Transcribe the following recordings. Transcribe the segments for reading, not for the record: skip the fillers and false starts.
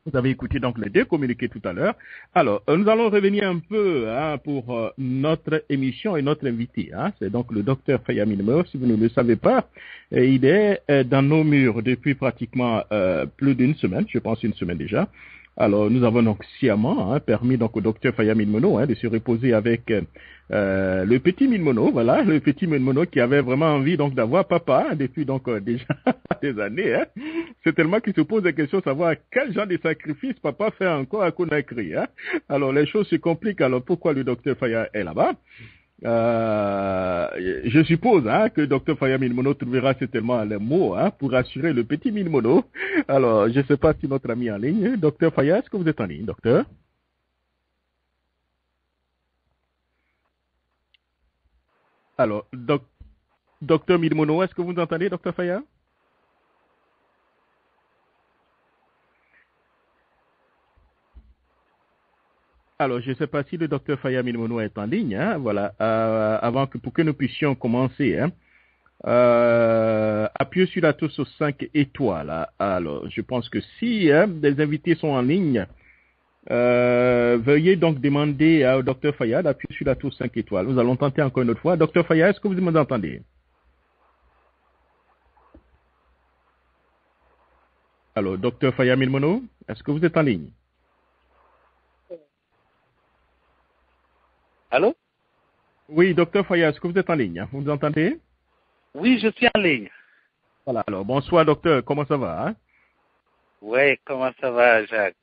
Vous avez écouté donc les deux communiqués tout à l'heure. Alors, nous allons revenir un peu pour notre émission et notre invité. C'est donc le docteur Fayamine Meur. Si vous ne le savez pas, il est dans nos murs depuis pratiquement plus d'une semaine, je pense une semaine déjà. Alors, nous avons donc sciemment permis donc au docteur Fayamine Mono de se reposer avec le petit Milmono, voilà, le petit Milmono qui avait vraiment envie donc d'avoir papa depuis donc déjà des années. C'est tellement qu'il se pose des questions, savoir quel genre de sacrifice papa fait encore à Conakry. Alors, les choses se compliquent. Alors, pourquoi le docteur Faya est là-bas? Je suppose que Dr Faya Milmono trouvera certainement les mots pour assurer le petit Milmono. Alors, je ne sais pas si notre ami est en ligne. Dr Faya, est-ce que vous êtes en ligne, docteur? Alors, Dr Milmono, est-ce que vous nous entendez, Dr Faya? Alors, je ne sais pas si le docteur Faya Milmono est en ligne. Voilà, pour que nous puissions commencer. Appuyez sur la touche aux 5 étoiles. Alors, je pense que si des invités sont en ligne, veuillez donc demander au docteur Faya d'appuyer sur la touche 5 étoiles. Nous allons tenter encore une autre fois. Docteur Faya, est-ce que vous m'entendez? Alors, docteur Faya Milmono, est-ce que vous êtes en ligne? Allô? Oui, docteur Faya, est-ce que vous êtes en ligne? Vous nous entendez? Oui, je suis en ligne. Voilà, alors, bonsoir docteur, comment ça va? Oui, comment ça va, Jacques?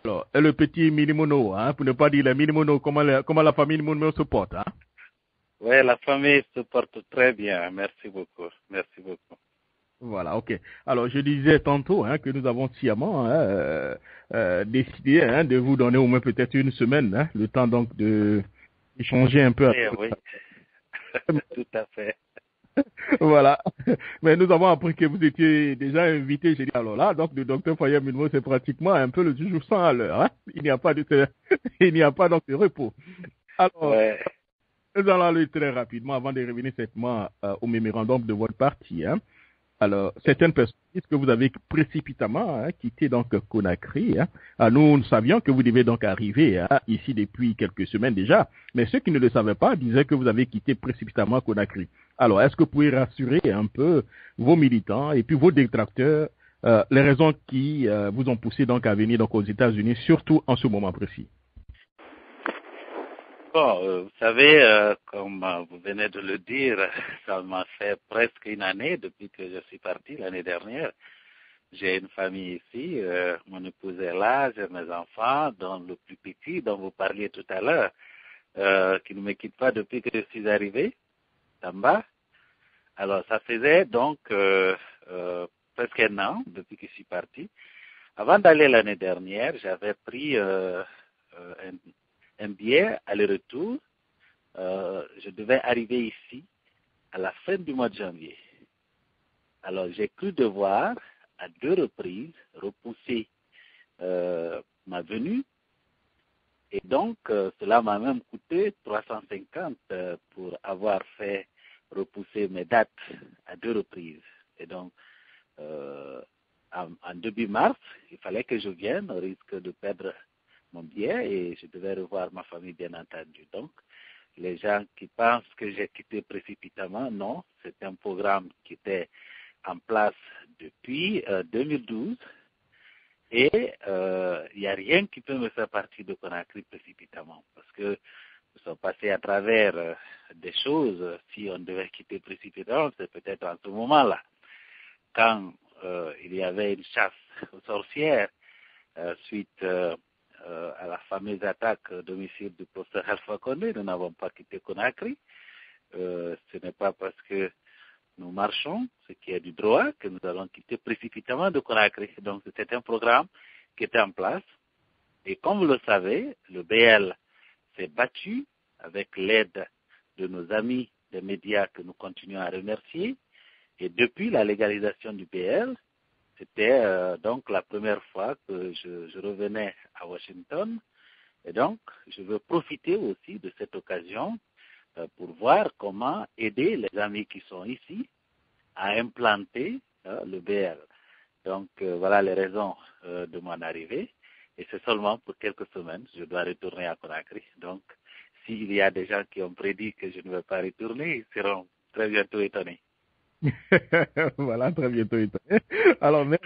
Alors, et le petit Milimono, pour ne pas dire le Milimono, comment la famille Milimono se porte? Oui, la famille se porte très bien, merci beaucoup, merci beaucoup. Voilà, ok. Alors, je disais tantôt que nous avons sciemment décidé de vous donner au moins peut-être une semaine, le temps donc de échanger un peu. Oui, tout à fait. Voilà. Mais nous avons appris que vous étiez déjà invité. J'ai dit, alors là, donc le docteur Foyer Milmo, c'est pratiquement un peu le jour sans à l'heure. Il n'y a pas il n'y a pas donc de repos. Alors, Ouais. nous allons aller très rapidement avant de revenir certainement au mémorandum de votre parti. Alors, certaines personnes disent que vous avez précipitamment quitté donc Conakry. Nous savions que vous devez donc arriver ici depuis quelques semaines déjà, mais ceux qui ne le savaient pas disaient que vous avez quitté précipitamment Conakry. Alors, est-ce que vous pouvez rassurer un peu vos militants et puis vos détracteurs les raisons qui vous ont poussé donc à venir donc aux États-Unis, surtout en ce moment précis? Bon, vous savez, comme vous venez de le dire, ça m'a fait presque une année depuis que je suis parti l'année dernière. J'ai une famille ici, mon épouse est là, j'ai mes enfants, dont le plus petit dont vous parliez tout à l'heure, qui ne me quitte pas depuis que je suis arrivé, Tamba. Alors, ça faisait donc presque un an depuis que je suis parti. Avant d'aller l'année dernière, j'avais pris un billet aller-retour. Je devais arriver ici à la fin du mois de janvier. Alors, j'ai cru devoir, à 2 reprises, repousser ma venue. Et donc, cela m'a même coûté 350 pour avoir fait repousser mes dates à 2 reprises. Et donc, en début mars, il fallait que je vienne, au risque de perdre mon billet, et je devais revoir ma famille, bien entendu. Donc, les gens qui pensent que j'ai quitté précipitamment, non, c'est un programme qui était en place depuis 2012, et il n'y a rien qui peut me faire partir de Conakry précipitamment, parce que nous sommes passés à travers des choses. Si on devait quitter précipitamment, c'est peut-être en ce moment-là, quand il y avait une chasse aux sorcières suite à la fameuse attaque au domicile du professeur Alpha Condé. Nous n'avons pas quitté Conakry. Ce n'est pas parce que nous marchons, ce qui est du droit, que nous allons quitter précipitamment de Conakry. Donc c'est un programme qui était en place. Et comme vous le savez, le BL s'est battu avec l'aide de nos amis des médias que nous continuons à remercier. Et depuis la légalisation du BL, c'était donc la première fois que je revenais à Washington. Et donc, je veux profiter aussi de cette occasion pour voir comment aider les amis qui sont ici à implanter le BL. Donc, voilà les raisons de mon arrivée. Et c'est seulement pour quelques semaines, je dois retourner à Conakry. Donc, s'il y a des gens qui ont prédit que je ne vais pas retourner, ils seront très bientôt étonnés. Voilà, très bientôt. Alors, merci.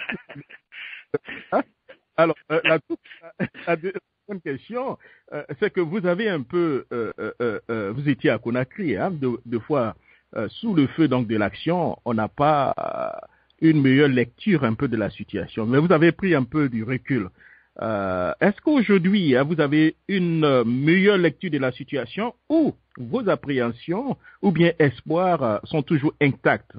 Alors, la deuxième question, c'est que vous avez un peu, vous étiez à Conakry, hein, deux fois sous le feu donc de l'action. On n'a pas une meilleure lecture un peu de la situation, mais vous avez pris un peu du recul. Est-ce qu'aujourd'hui, hein, vous avez une meilleure lecture de la situation ou vos appréhensions ou bien espoirs sont toujours intacts?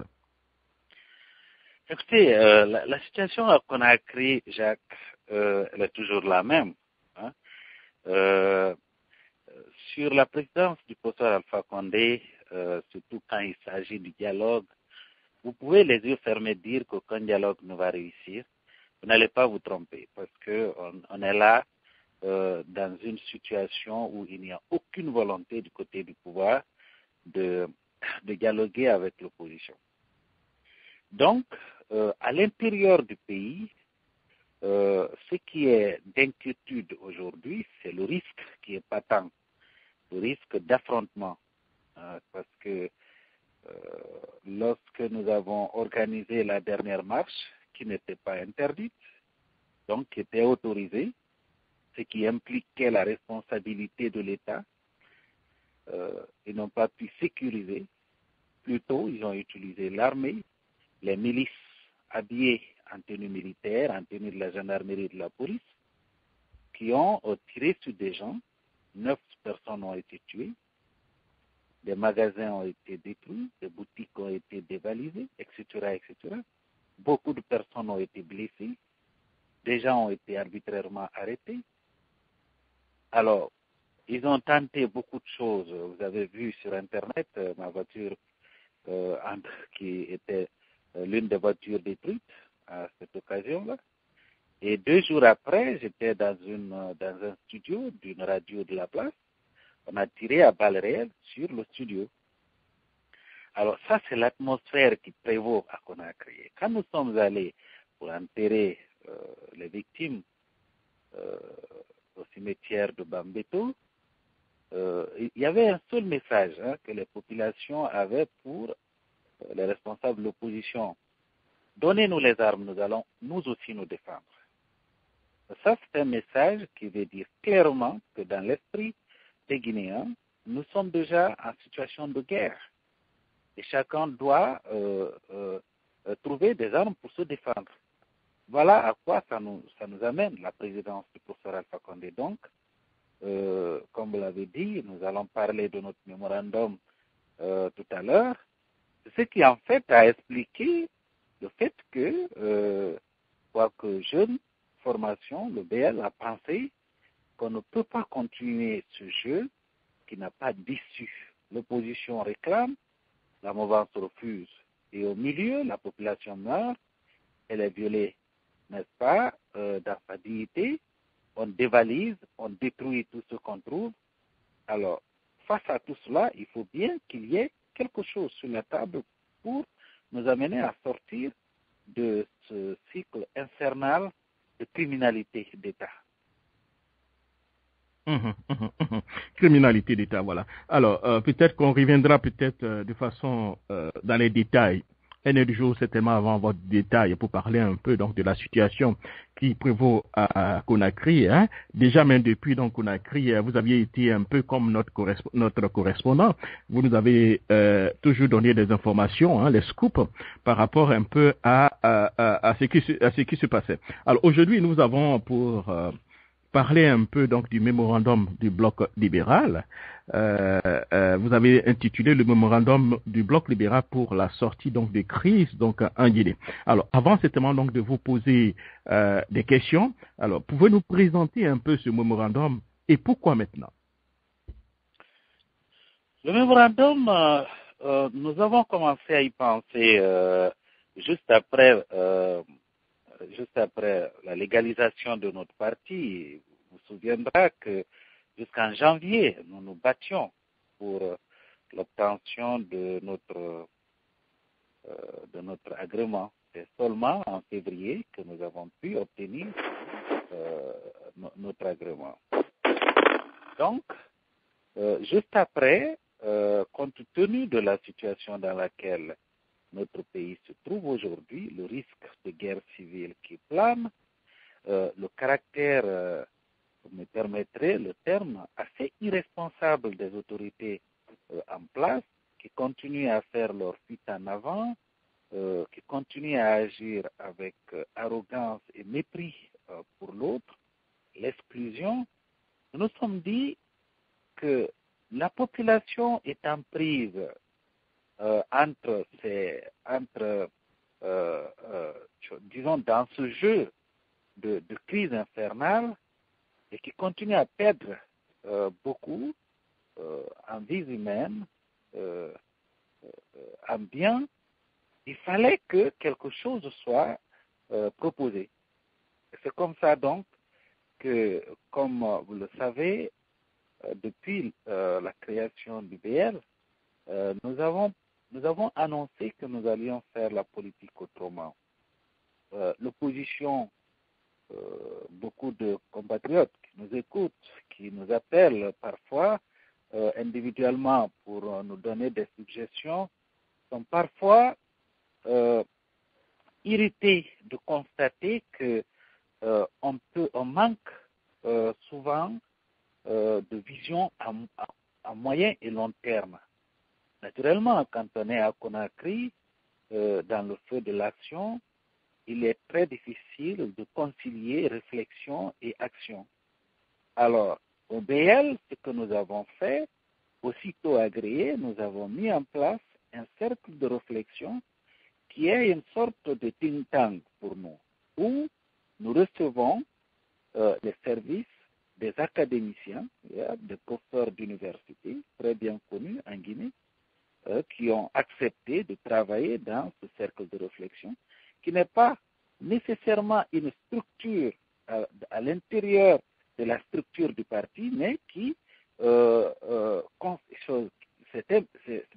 Écoutez, la situation à Conakry, Jacques, elle est toujours la même. Hein. Sur la présidence du professeur Alpha Condé, surtout quand il s'agit du dialogue, vous pouvez les yeux fermés dire qu'aucun dialogue ne va réussir. Vous n'allez pas vous tromper parce qu'on est là dans une situation où il n'y a aucune volonté du côté du pouvoir de dialoguer avec l'opposition. Donc, à l'intérieur du pays, ce qui est d'inquiétude aujourd'hui, c'est le risque qui est patent, le risque d'affrontement. Parce que lorsque nous avons organisé la dernière marche, qui n'était pas interdite, donc qui était autorisée, ce qui impliquait la responsabilité de l'État, ils n'ont pas pu sécuriser. Plutôt, ils ont utilisé l'armée, les milices habillées en tenue militaire, en tenue de la gendarmerie et de la police, qui ont tiré sur des gens. 9 personnes ont été tuées, des magasins ont été détruits, des boutiques ont été dévalisées, etc., etc. Beaucoup de personnes ont été blessées, des gens ont été arbitrairement arrêtés. Alors, ils ont tenté beaucoup de choses. Vous avez vu sur Internet ma voiture qui était l'une des voitures détruites à cette occasion-là. Et 2 jours après, j'étais dans un studio d'une radio de la place. On a tiré à balles réelles sur le studio. Alors ça, c'est l'atmosphère qui prévaut à Conakry. Quand nous sommes allés pour enterrer les victimes au cimetière de Bambeto, il y avait un seul message que les populations avaient pour les responsables de l'opposition. Donnez-nous les armes, nous allons nous aussi nous défendre. Ça, c'est un message qui veut dire clairement que dans l'esprit des Guinéens, nous sommes déjà en situation de guerre. Et chacun doit trouver des armes pour se défendre. Voilà à quoi ça nous amène, la présidence du professeur Alpha Condé. Donc, comme vous l'avez dit, nous allons parler de notre mémorandum tout à l'heure, ce qui en fait a expliqué le fait que, quoique jeune formation, le BL a pensé qu'on ne peut pas continuer ce jeu qui n'a pas d'issue. L'opposition réclame, la mouvance refuse. Et au milieu, la population meurt, elle est violée, n'est-ce pas, dans sa dignité. On dévalise, on détruit tout ce qu'on trouve. Alors, face à tout cela, il faut bien qu'il y ait quelque chose sur la table pour nous amener à sortir de ce cycle infernal de criminalité d'État. Criminalité d'État, voilà. Alors, peut-être qu'on reviendra peut-être de façon dans les détails. Un autre jour, certainement avant votre détail, pour parler un peu donc de la situation qui prévaut à Conakry. Hein. Déjà, même depuis donc Conakry, vous aviez été un peu comme notre correspondant. Vous nous avez toujours donné des informations, hein, les scoops, par rapport un peu à ce qui se passait. Alors aujourd'hui, nous avons pour parler un peu donc du mémorandum du bloc libéral. Vous avez intitulé le mémorandum du bloc libéral pour la sortie donc des crises donc en Guinée. Alors avant certainement donc de vous poser des questions, alors pouvez nous présenter un peu ce mémorandum et pourquoi maintenant? Le mémorandum, nous avons commencé à y penser juste après la légalisation de notre parti. Vous vous souviendrez que jusqu'en janvier, nous nous battions pour l'obtention de notre agrément C'est seulement en février que nous avons pu obtenir notre agrément. Donc, juste après, compte tenu de la situation dans laquelle notre pays se trouve aujourd'hui, le risque de guerre civile qui plane, le caractère, vous me permettrez le terme, assez irresponsable des autorités en place, qui continuent à faire leur fuite en avant, qui continuent à agir avec arrogance et mépris pour l'autre, l'exclusion, nous nous sommes dit que la population est en prise disons, dans ce jeu de crise infernale et qui continue à perdre beaucoup en vies humaines, en biens, il fallait que quelque chose soit proposé. C'est comme ça donc que, comme vous le savez, depuis la création du BL, nous avons annoncé que nous allions faire la politique autrement. L'opposition, beaucoup de compatriotes qui nous écoutent, qui nous appellent parfois individuellement pour nous donner des suggestions, sont parfois irrités de constater que on manque souvent de vision à moyen et long terme. Naturellement, quand on est à Conakry, dans le feu de l'action, il est très difficile de concilier réflexion et action. Alors, au BL, ce que nous avons fait, aussitôt agréé, nous avons mis en place un cercle de réflexion qui est une sorte de think tank pour nous, où nous recevons les services des académiciens, des professeurs d'université, très bien connus en Guinée, qui ont accepté de travailler dans ce cercle de réflexion, qui n'est pas nécessairement une structure à l'intérieur de la structure du parti, mais qui c'était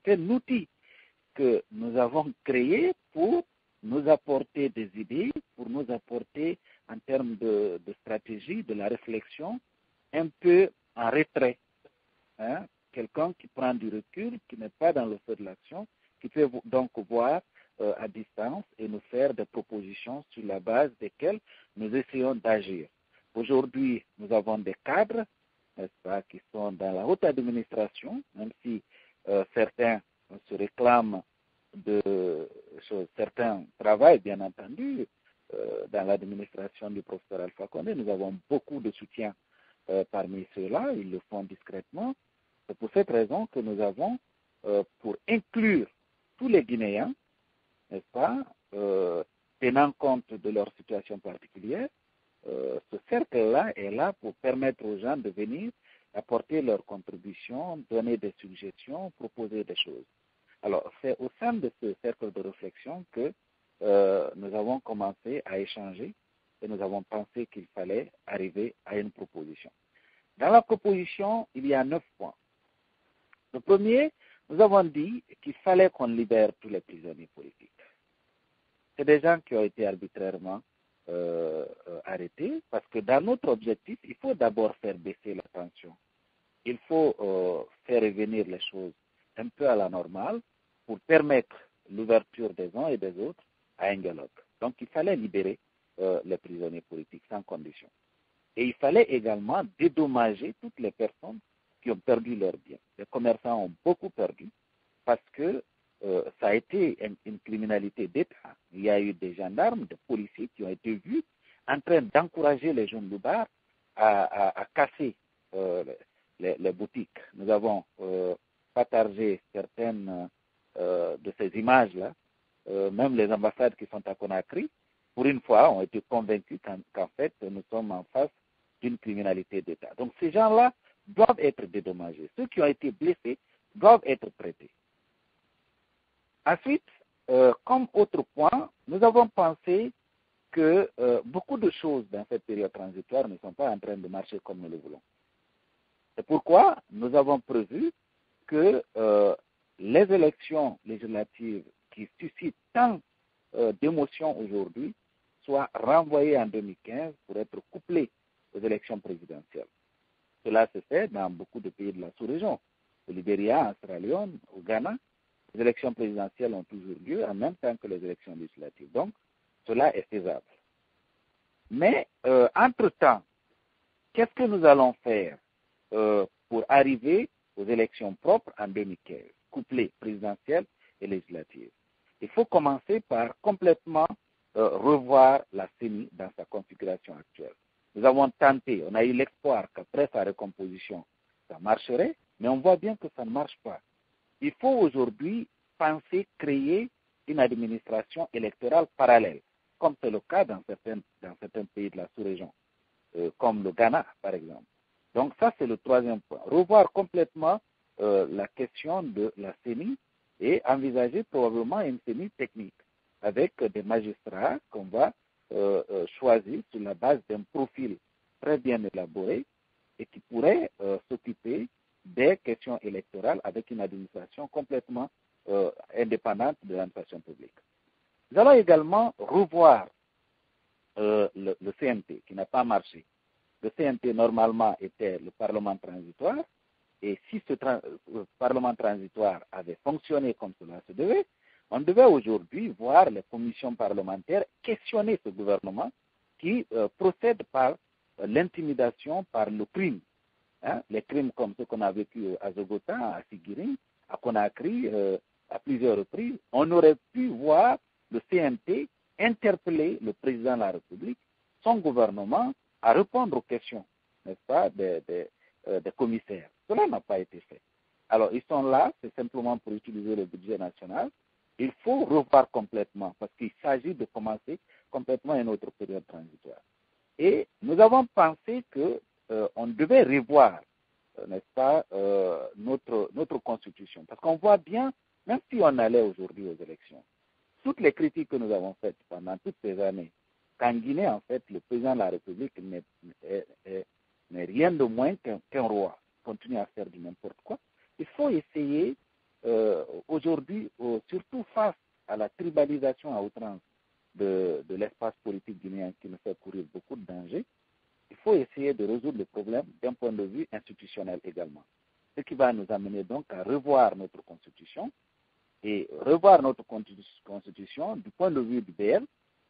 un outil que nous avons créé pour nous apporter des idées, pour nous apporter en termes de stratégie, de la réflexion, un peu en retrait. Hein? Quelqu'un qui prend du recul, qui n'est pas dans le feu de l'action, qui peut donc voir à distance et nous faire des propositions sur la base desquelles nous essayons d'agir. Aujourd'hui, nous avons des cadres, n'est-ce pas, qui sont dans la haute administration, même si certains se réclament de certains travaillent, bien entendu, dans l'administration du professeur Alpha Condé. Nous avons beaucoup de soutien parmi ceux-là, ils le font discrètement. C'est pour cette raison que nous avons, pour inclure tous les Guinéens, n'est-ce pas, tenant compte de leur situation particulière, ce cercle-là est là pour permettre aux gens de venir apporter leur contribution, donner des suggestions, proposer des choses. Alors, c'est au sein de ce cercle de réflexion que nous avons commencé à échanger et nous avons pensé qu'il fallait arriver à une proposition. Dans la proposition, il y a 9 points. Le premier, nous avons dit qu'il fallait qu'on libère tous les prisonniers politiques. C'est des gens qui ont été arbitrairement arrêtés parce que dans notre objectif, il faut d'abord faire baisser la tension. Il faut faire revenir les choses un peu à la normale pour permettre l'ouverture des uns et des autres à un dialogue. Donc, il fallait libérer les prisonniers politiques sans condition. Et il fallait également dédommager toutes les personnes qui ont perdu leurs biens. Les commerçants ont beaucoup perdu parce que ça a été une criminalité d'État. Il y a eu des gendarmes, des policiers qui ont été vus en train d'encourager les jeunes loupards à casser les boutiques. Nous avons partagé certaines de ces images-là. Même les ambassades qui sont à Conakry, pour une fois, ont été convaincus qu'en fait, nous sommes en face d'une criminalité d'État. Donc ces gens-là doivent être dédommagés. Ceux qui ont été blessés doivent être traités. Ensuite, comme autre point, nous avons pensé que beaucoup de choses dans cette période transitoire ne sont pas en train de marcher comme nous le voulons. C'est pourquoi nous avons prévu que les élections législatives qui suscitent tant d'émotions aujourd'hui soient renvoyées en 2015 pour être couplées aux élections présidentielles. Cela se fait dans beaucoup de pays de la sous-région. Au Libéria, en Sierra Leone, au Ghana, les élections présidentielles ont toujours lieu en même temps que les élections législatives. Donc, cela est faisable. Mais, entre-temps, qu'est-ce que nous allons faire pour arriver aux élections propres en 2015, couplées présidentielles et législatives? Il faut commencer par complètement revoir la CENI dans sa configuration actuelle. Nous avons tenté, on a eu l'espoir qu'après sa recomposition, ça marcherait, mais on voit bien que ça ne marche pas. Il faut aujourd'hui penser créer une administration électorale parallèle, comme c'est le cas dans certains pays de la sous-région, comme le Ghana, par exemple. Donc ça, c'est le troisième point. Revoir complètement la question de la CENI et envisager probablement une CENI technique avec des magistrats qu'on va choisir sur la base d'un profil très bien élaboré et qui pourrait s'occuper des questions électorales avec une administration complètement indépendante de l'administration publique. Nous allons également revoir le CNT qui n'a pas marché. Le CNT normalement était le Parlement transitoire et si ce Parlement transitoire avait fonctionné comme cela se devait, on devait aujourd'hui voir les commissions parlementaires questionner ce gouvernement qui procède par l'intimidation, par le crime. Hein, les crimes comme ceux qu'on a vécu à Zogota, à Siguiri, à Conakry, à plusieurs reprises. On aurait pu voir le CNT interpeller le président de la République, son gouvernement, à répondre aux questions, n'est-ce pas, des commissaires. Cela n'a pas été fait. Alors, ils sont là, c'est simplement pour utiliser le budget national. Il faut revoir complètement, parce qu'il s'agit de commencer complètement une autre période transitoire. Et nous avons pensé que on devait revoir, n'est-ce pas, notre constitution. Parce qu'on voit bien, même si on allait aujourd'hui aux élections, toutes les critiques que nous avons faites pendant toutes ces années, qu'en Guinée, en fait, le président de la République n'est rien de moins qu'un roi, continue à faire du n'importe quoi. Il faut essayer, aujourd'hui, surtout face à la tribalisation à outrance de l'espace politique guinéen qui nous fait courir beaucoup de dangers, il faut essayer de résoudre le problème d'un point de vue institutionnel également. Ce qui va nous amener donc à revoir notre constitution. Et revoir notre constitution du point de vue du BL,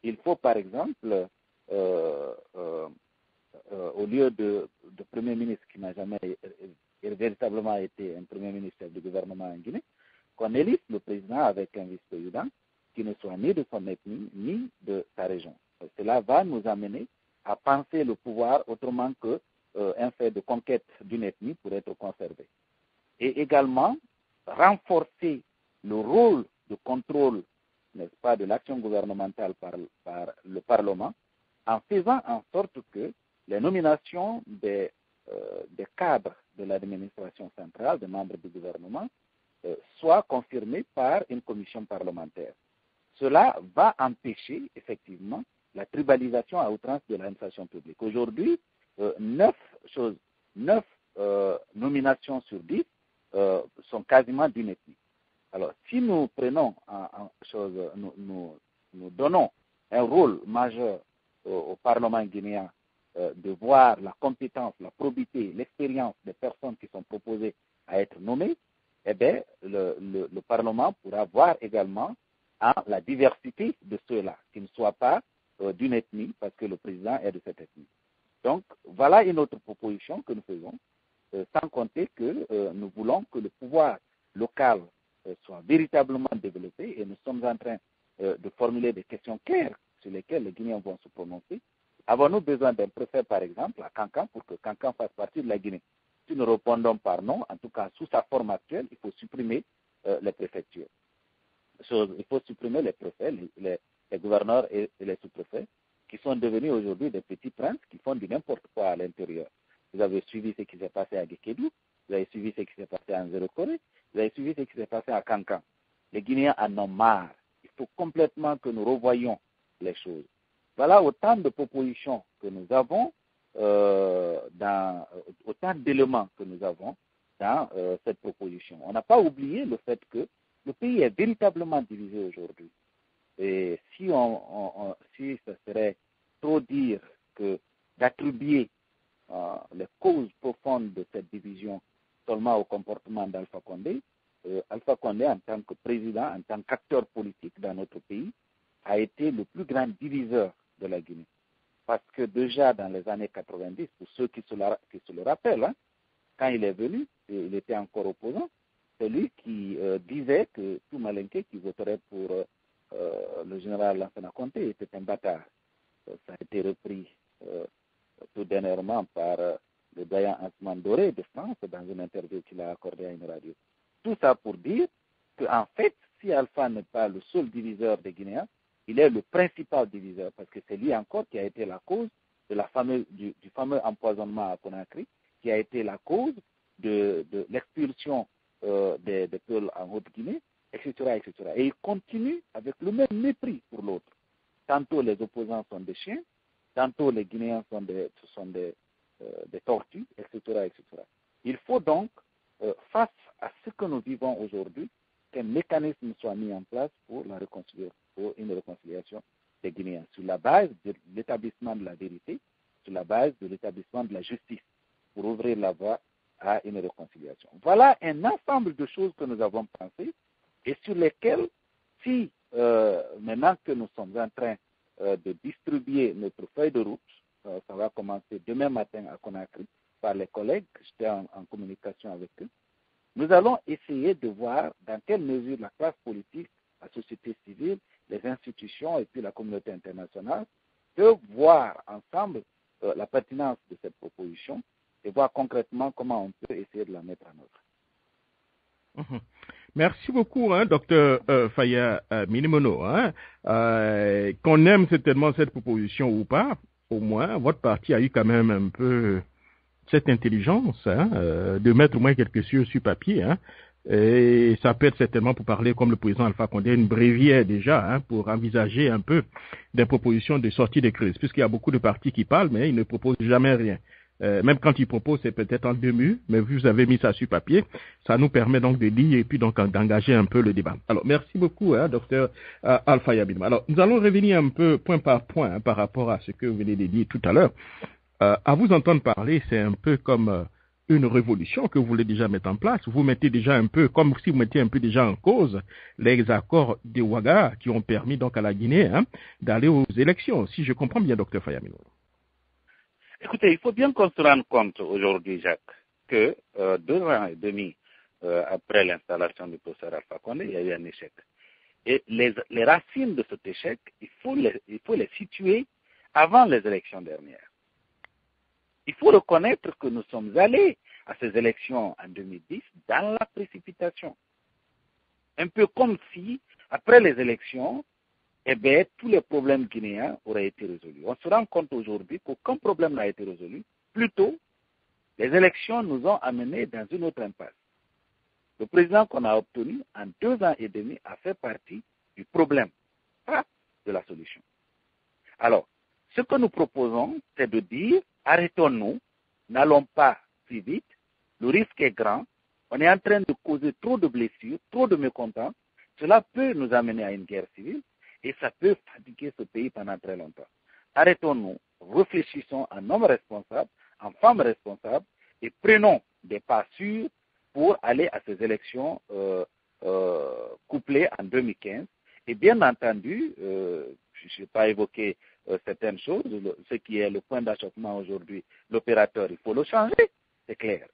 il faut par exemple, au lieu de Premier ministre qui n'a jamais véritablement été un Premier ministre chef du gouvernement en Guinée, qu'on élise le président avec un vice-président qui ne soit ni de son ethnie ni de sa région. Cela va nous amener à penser le pouvoir autrement qu'un fait de conquête d'une ethnie pour être conservé. Et également, renforcer le rôle de contrôle, n'est-ce pas, de l'action gouvernementale par le Parlement, en faisant en sorte que les nominations des cadres de l'administration centrale, des membres du gouvernement, soient confirmées par une commission parlementaire. Cela va empêcher, effectivement, la tribalisation à outrance de l'administration publique. Aujourd'hui, 9 nominations sur 10 sont quasiment d'une ethnie. Alors, si nous prenons nous donnons un rôle majeur au Parlement guinéen de voir la compétence, la probité, l'expérience des personnes qui sont proposées à être nommées, eh bien, le Parlement pourra voir également la diversité de ceux-là, qui ne soient pas d'une ethnie, parce que le président est de cette ethnie. Donc, voilà une autre proposition que nous faisons, sans compter que nous voulons que le pouvoir local soit véritablement développé et nous sommes en train de formuler des questions claires sur lesquelles les Guinéens vont se prononcer. Avons-nous besoin d'un préfet, par exemple, à Kankan pour que Kankan fasse partie de la Guinée? Si nous répondons par non, en tout cas sous sa forme actuelle, il faut supprimer les préfectures. Il faut supprimer les préfets, les gouverneurs et les sous-préfets qui sont devenus aujourd'hui des petits princes qui font du n'importe quoi à l'intérieur. Vous avez suivi ce qui s'est passé à Guékédou, vous avez suivi ce qui s'est passé à Nzéro-Koré, vous avez suivi ce qui s'est passé à Kankan. Les Guinéens en ont marre. Il faut complètement que nous revoyions les choses. Voilà autant de propositions que nous avons, autant d'éléments que nous avons dans cette proposition. On n'a pas oublié le fait que le pays est véritablement divisé aujourd'hui. Et si si ce serait trop dire que d'attribuer les causes profondes de cette division seulement au comportement d'Alpha Condé, Alpha Condé, en tant que président, en tant qu'acteur politique dans notre pays, a été le plus grand diviseur de la Guinée. Parce que déjà dans les années 90, pour ceux qui se le rappellent, hein, quand il est venu, il était encore opposant, c'est lui qui disait que tout Malinké qui voterait pour le général Lansana Conté était un bâtard. Ça a été repris tout dernièrement par le doyen Antoine Doré de France dans une interview qu'il a accordée à une radio. Tout ça pour dire qu'en fait, si Alpha n'est pas le seul diviseur des Guinéens, il est le principal diviseur parce que c'est lui encore qui a été la cause de du fameux empoisonnement à Conakry, qui a été la cause de l'expulsion des Peuls en Haute-Guinée, etc., etc. Et il continue avec le même mépris pour l'autre. Tantôt les opposants sont des chiens, tantôt les Guinéens sont des tortues, etc., etc. Il faut donc, face à ce que nous vivons aujourd'hui, qu'un mécanisme soit mis en place pour une réconciliation des Guinéens, sur la base de l'établissement de la vérité, sur la base de l'établissement de la justice, pour ouvrir la voie à une réconciliation. Voilà un ensemble de choses que nous avons pensées et sur lesquelles, si maintenant que nous sommes en train de distribuer notre feuille de route, ça va commencer demain matin à Conakry par les collègues, j'étais en communication avec eux, nous allons essayer de voir dans quelle mesure la classe politique, la société civile, les institutions et puis la communauté internationale peuvent voir ensemble la pertinence de cette proposition et voir concrètement comment on peut essayer de la mettre en œuvre. Merci beaucoup, hein, docteur Faya Minimono. Hein. Qu'on aime certainement cette proposition ou pas, au moins, votre parti a eu quand même un peu cette intelligence de mettre au moins quelques cieux sur papier. Hein. Et ça peut être certainement, pour parler comme le président Alpha Condé, une bréviaire déjà, hein, pour envisager un peu des propositions de sortie de crise, puisqu'il y a beaucoup de partis qui parlent, mais ils ne proposent jamais rien. Même quand ils proposent, c'est peut-être en demi, mais vous avez mis ça sur papier, ça nous permet donc de lire et puis donc d'engager un peu le débat. Alors, merci beaucoup, hein, docteur Alpha Yabim. Alors, nous allons revenir un peu point par point hein, par rapport à ce que vous venez de dire tout à l'heure. À vous entendre parler, c'est un peu comme une révolution que vous voulez déjà mettre en place. Vous mettez déjà un peu, comme si vous mettiez un peu déjà en cause les accords de Ouagadougou qui ont permis donc à la Guinée hein, d'aller aux élections. Si je comprends bien, docteur Fayamino. Écoutez, il faut bien qu'on se rende compte aujourd'hui, Jacques, que 2 ans et demi après l'installation du professeur Alpha Condé, il y a eu un échec. Et les racines de cet échec, il faut les situer avant les élections dernières. Il faut reconnaître que nous sommes allés à ces élections en 2010 dans la précipitation. Un peu comme si, après les élections, eh bien, tous les problèmes guinéens auraient été résolus. On se rend compte aujourd'hui qu'aucun problème n'a été résolu. Plutôt, les élections nous ont amenés dans une autre impasse. Le président qu'on a obtenu en 2 ans et demi a fait partie du problème, pas de la solution. Alors, ce que nous proposons, c'est de dire, arrêtons-nous, n'allons pas si vite, le risque est grand, on est en train de causer trop de blessures, trop de mécontents, cela peut nous amener à une guerre civile et ça peut fatiguer ce pays pendant très longtemps. Arrêtons-nous, réfléchissons en hommes responsables, en femmes responsables et prenons des pas sûrs pour aller à ces élections couplées en 2015. Et bien entendu, je n'ai pas évoqué certaines choses, ce qui est le point d'achoppement aujourd'hui, l'opérateur, il faut le changer, c'est clair.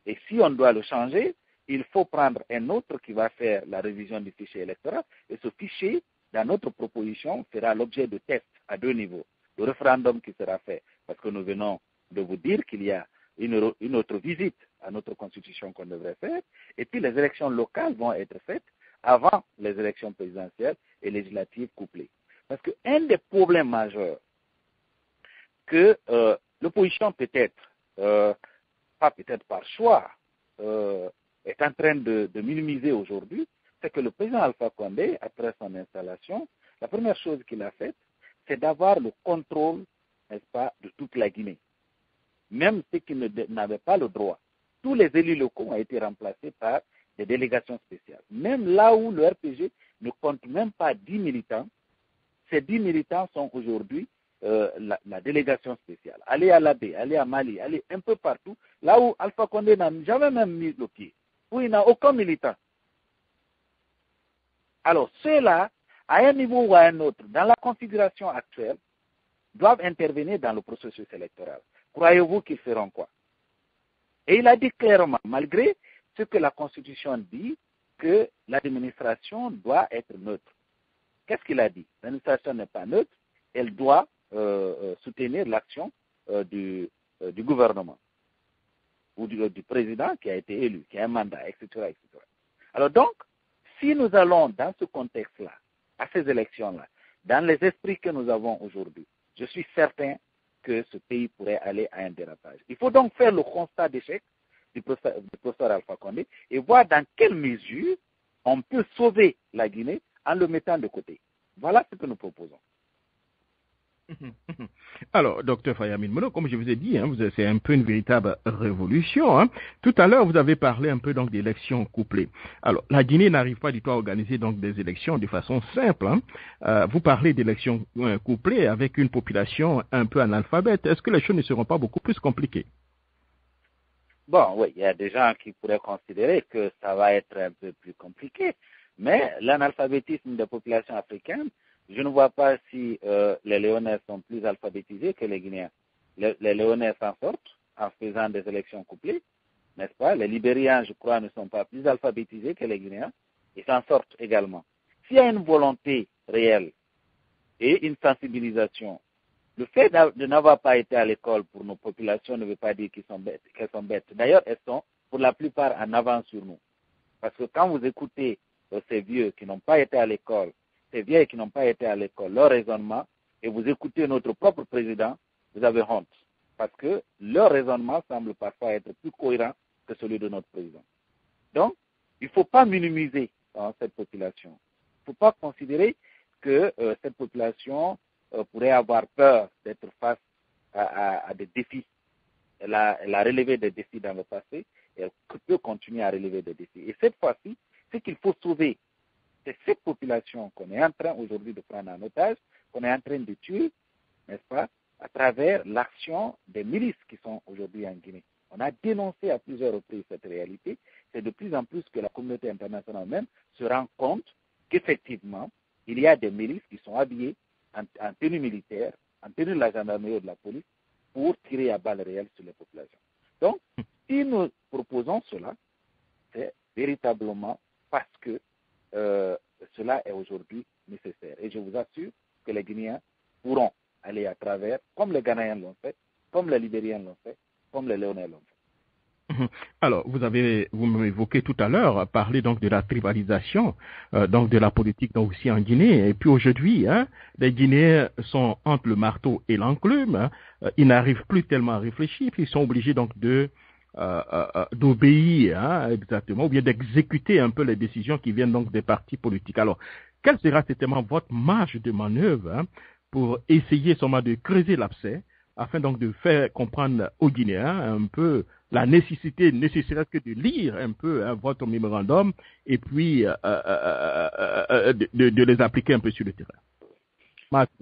Et si on doit le changer, il faut prendre un autre qui va faire la révision du fichier électoral. Et ce fichier, dans notre proposition, fera l'objet de tests à 2 niveaux. Le référendum qui sera fait, parce que nous venons de vous dire qu'il y a une autre visite à notre constitution qu'on devrait faire. Et puis les élections locales vont être faites avant les élections présidentielles et législatives couplées. Parce qu'un des problèmes majeurs que l'opposition peut-être, pas peut-être par choix, est en train de minimiser aujourd'hui, c'est que le président Alpha Condé, après son installation, la première chose qu'il a faite, c'est d'avoir le contrôle, n'est-ce pas, de toute la Guinée. Même ceux qui n'avaient pas le droit. Tous les élus locaux ont été remplacés par des délégations spéciales. Même là où le RPG ne compte même pas 10 militants, ces 10 militants sont aujourd'hui la délégation spéciale. Allez à l'Abbé, allez à Mali, allez un peu partout, là où Alpha Condé n'a jamais même mis le pied, où il n'a aucun militant. Alors, ceux-là, à un niveau ou à un autre, dans la configuration actuelle, doivent intervenir dans le processus électoral. Croyez-vous qu'ils feront quoi? Et il a dit clairement, malgré ce que la Constitution dit, que l'administration doit être neutre. Qu'est-ce qu'il a dit? L'administration n'est pas neutre, elle doit soutenir l'action du gouvernement ou du président qui a été élu, qui a un mandat, etc., etc. Alors donc, si nous allons dans ce contexte-là, à ces élections-là, dans les esprits que nous avons aujourd'hui, je suis certain que ce pays pourrait aller à un dérapage. Il faut donc faire le constat d'échec du professeur Alpha Condé et voir dans quelle mesure on peut sauver la Guinée en le mettant de côté. Voilà ce que nous proposons. Alors, docteur Fayamine Molo, comme je vous ai dit, c'est un peu une véritable révolution. Tout à l'heure, vous avez parlé un peu donc d'élections couplées. Alors, la Guinée n'arrive pas du tout à organiser donc des élections de façon simple. Vous parlez d'élections couplées avec une population un peu analphabète. Est-ce que les choses ne seront pas beaucoup plus compliquées? Bon, oui, il y a des gens qui pourraient considérer que ça va être un peu plus compliqué, mais l'analphabétisme des populations africaines, je ne vois pas si les Léonais sont plus alphabétisés que les Guinéens. Les Léonais s'en sortent en faisant des élections couplées, n'est-ce pas? Les Libériens, je crois, ne sont pas plus alphabétisés que les Guinéens. Ils s'en sortent également. S'il y a une volonté réelle et une sensibilisation, le fait de n'avoir pas été à l'école pour nos populations ne veut pas dire qu'elles sont bêtes. D'ailleurs, elles sont pour la plupart en avance sur nous. Parce que quand vous écoutez ces vieux qui n'ont pas été à l'école, ces vieilles qui n'ont pas été à l'école, leur raisonnement, et vous écoutez notre propre président, vous avez honte. Parce que leur raisonnement semble parfois être plus cohérent que celui de notre président. Donc, il ne faut pas minimiser cette population. Il ne faut pas considérer que cette population pourrait avoir peur d'être face à des défis. Elle a relevé des défis dans le passé et elle peut continuer à relever des défis. Et cette fois-ci, ce qu'il faut sauver, c'est cette population qu'on est en train aujourd'hui de prendre en otage, qu'on est en train de tuer, n'est-ce pas, à travers l'action des milices qui sont aujourd'hui en Guinée. On a dénoncé à plusieurs reprises cette réalité. C'est de plus en plus que la communauté internationale même se rend compte qu'effectivement, il y a des milices qui sont habillées en tenue militaire, en tenue de la gendarmerie ou de la police, pour tirer à balles réelles sur les populations. Donc, si nous proposons cela, c'est véritablement parce que cela est aujourd'hui nécessaire. Et je vous assure que les Guinéens pourront aller à travers, comme les Ghanéens l'ont fait, comme les Libériens l'ont fait, comme les Léonais l'ont fait. Alors, vous m'évoquez tout à l'heure, parler donc de la tribalisation, donc de la politique donc aussi en Guinée. Et puis aujourd'hui, les Guinéens sont entre le marteau et l'enclume. Ils n'arrivent plus tellement à réfléchir, puis ils sont obligés donc d'obéir exactement, ou bien d'exécuter un peu les décisions qui viennent donc des partis politiques. Alors, quelle sera certainement votre marge de manœuvre pour essayer seulement de creuser l'abcès, afin donc de faire comprendre aux Guinéens un peu la nécessité nécessaire que de lire un peu votre mémorandum et puis de les appliquer un peu sur le terrain.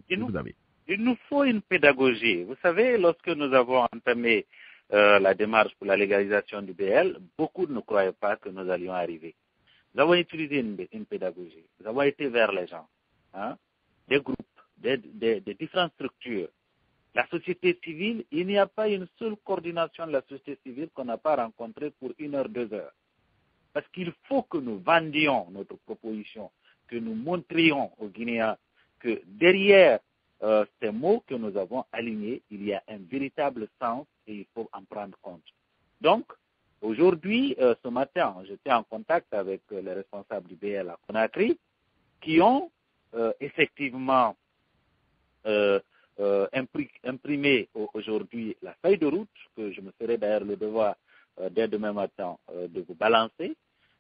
Il nous faut une pédagogie. Vous savez, lorsque nous avons entamé la démarche pour la légalisation du BL, beaucoup ne croyaient pas que nous allions arriver. Nous avons utilisé une pédagogie. Nous avons été vers les gens, des groupes, des différentes structures. La société civile, il n'y a pas une seule coordination de la société civile qu'on n'a pas rencontrée pour 1 heure, 2 heures. Parce qu'il faut que nous vendions notre proposition, que nous montrions aux Guinéens que derrière ces mots que nous avons alignés, il y a un véritable sens et il faut en prendre compte. Donc, aujourd'hui, ce matin, j'étais en contact avec les responsables du BL à Conakry qui ont effectivement imprimé aujourd'hui la feuille de route, que je me ferai d'ailleurs le devoir dès demain matin de vous balancer,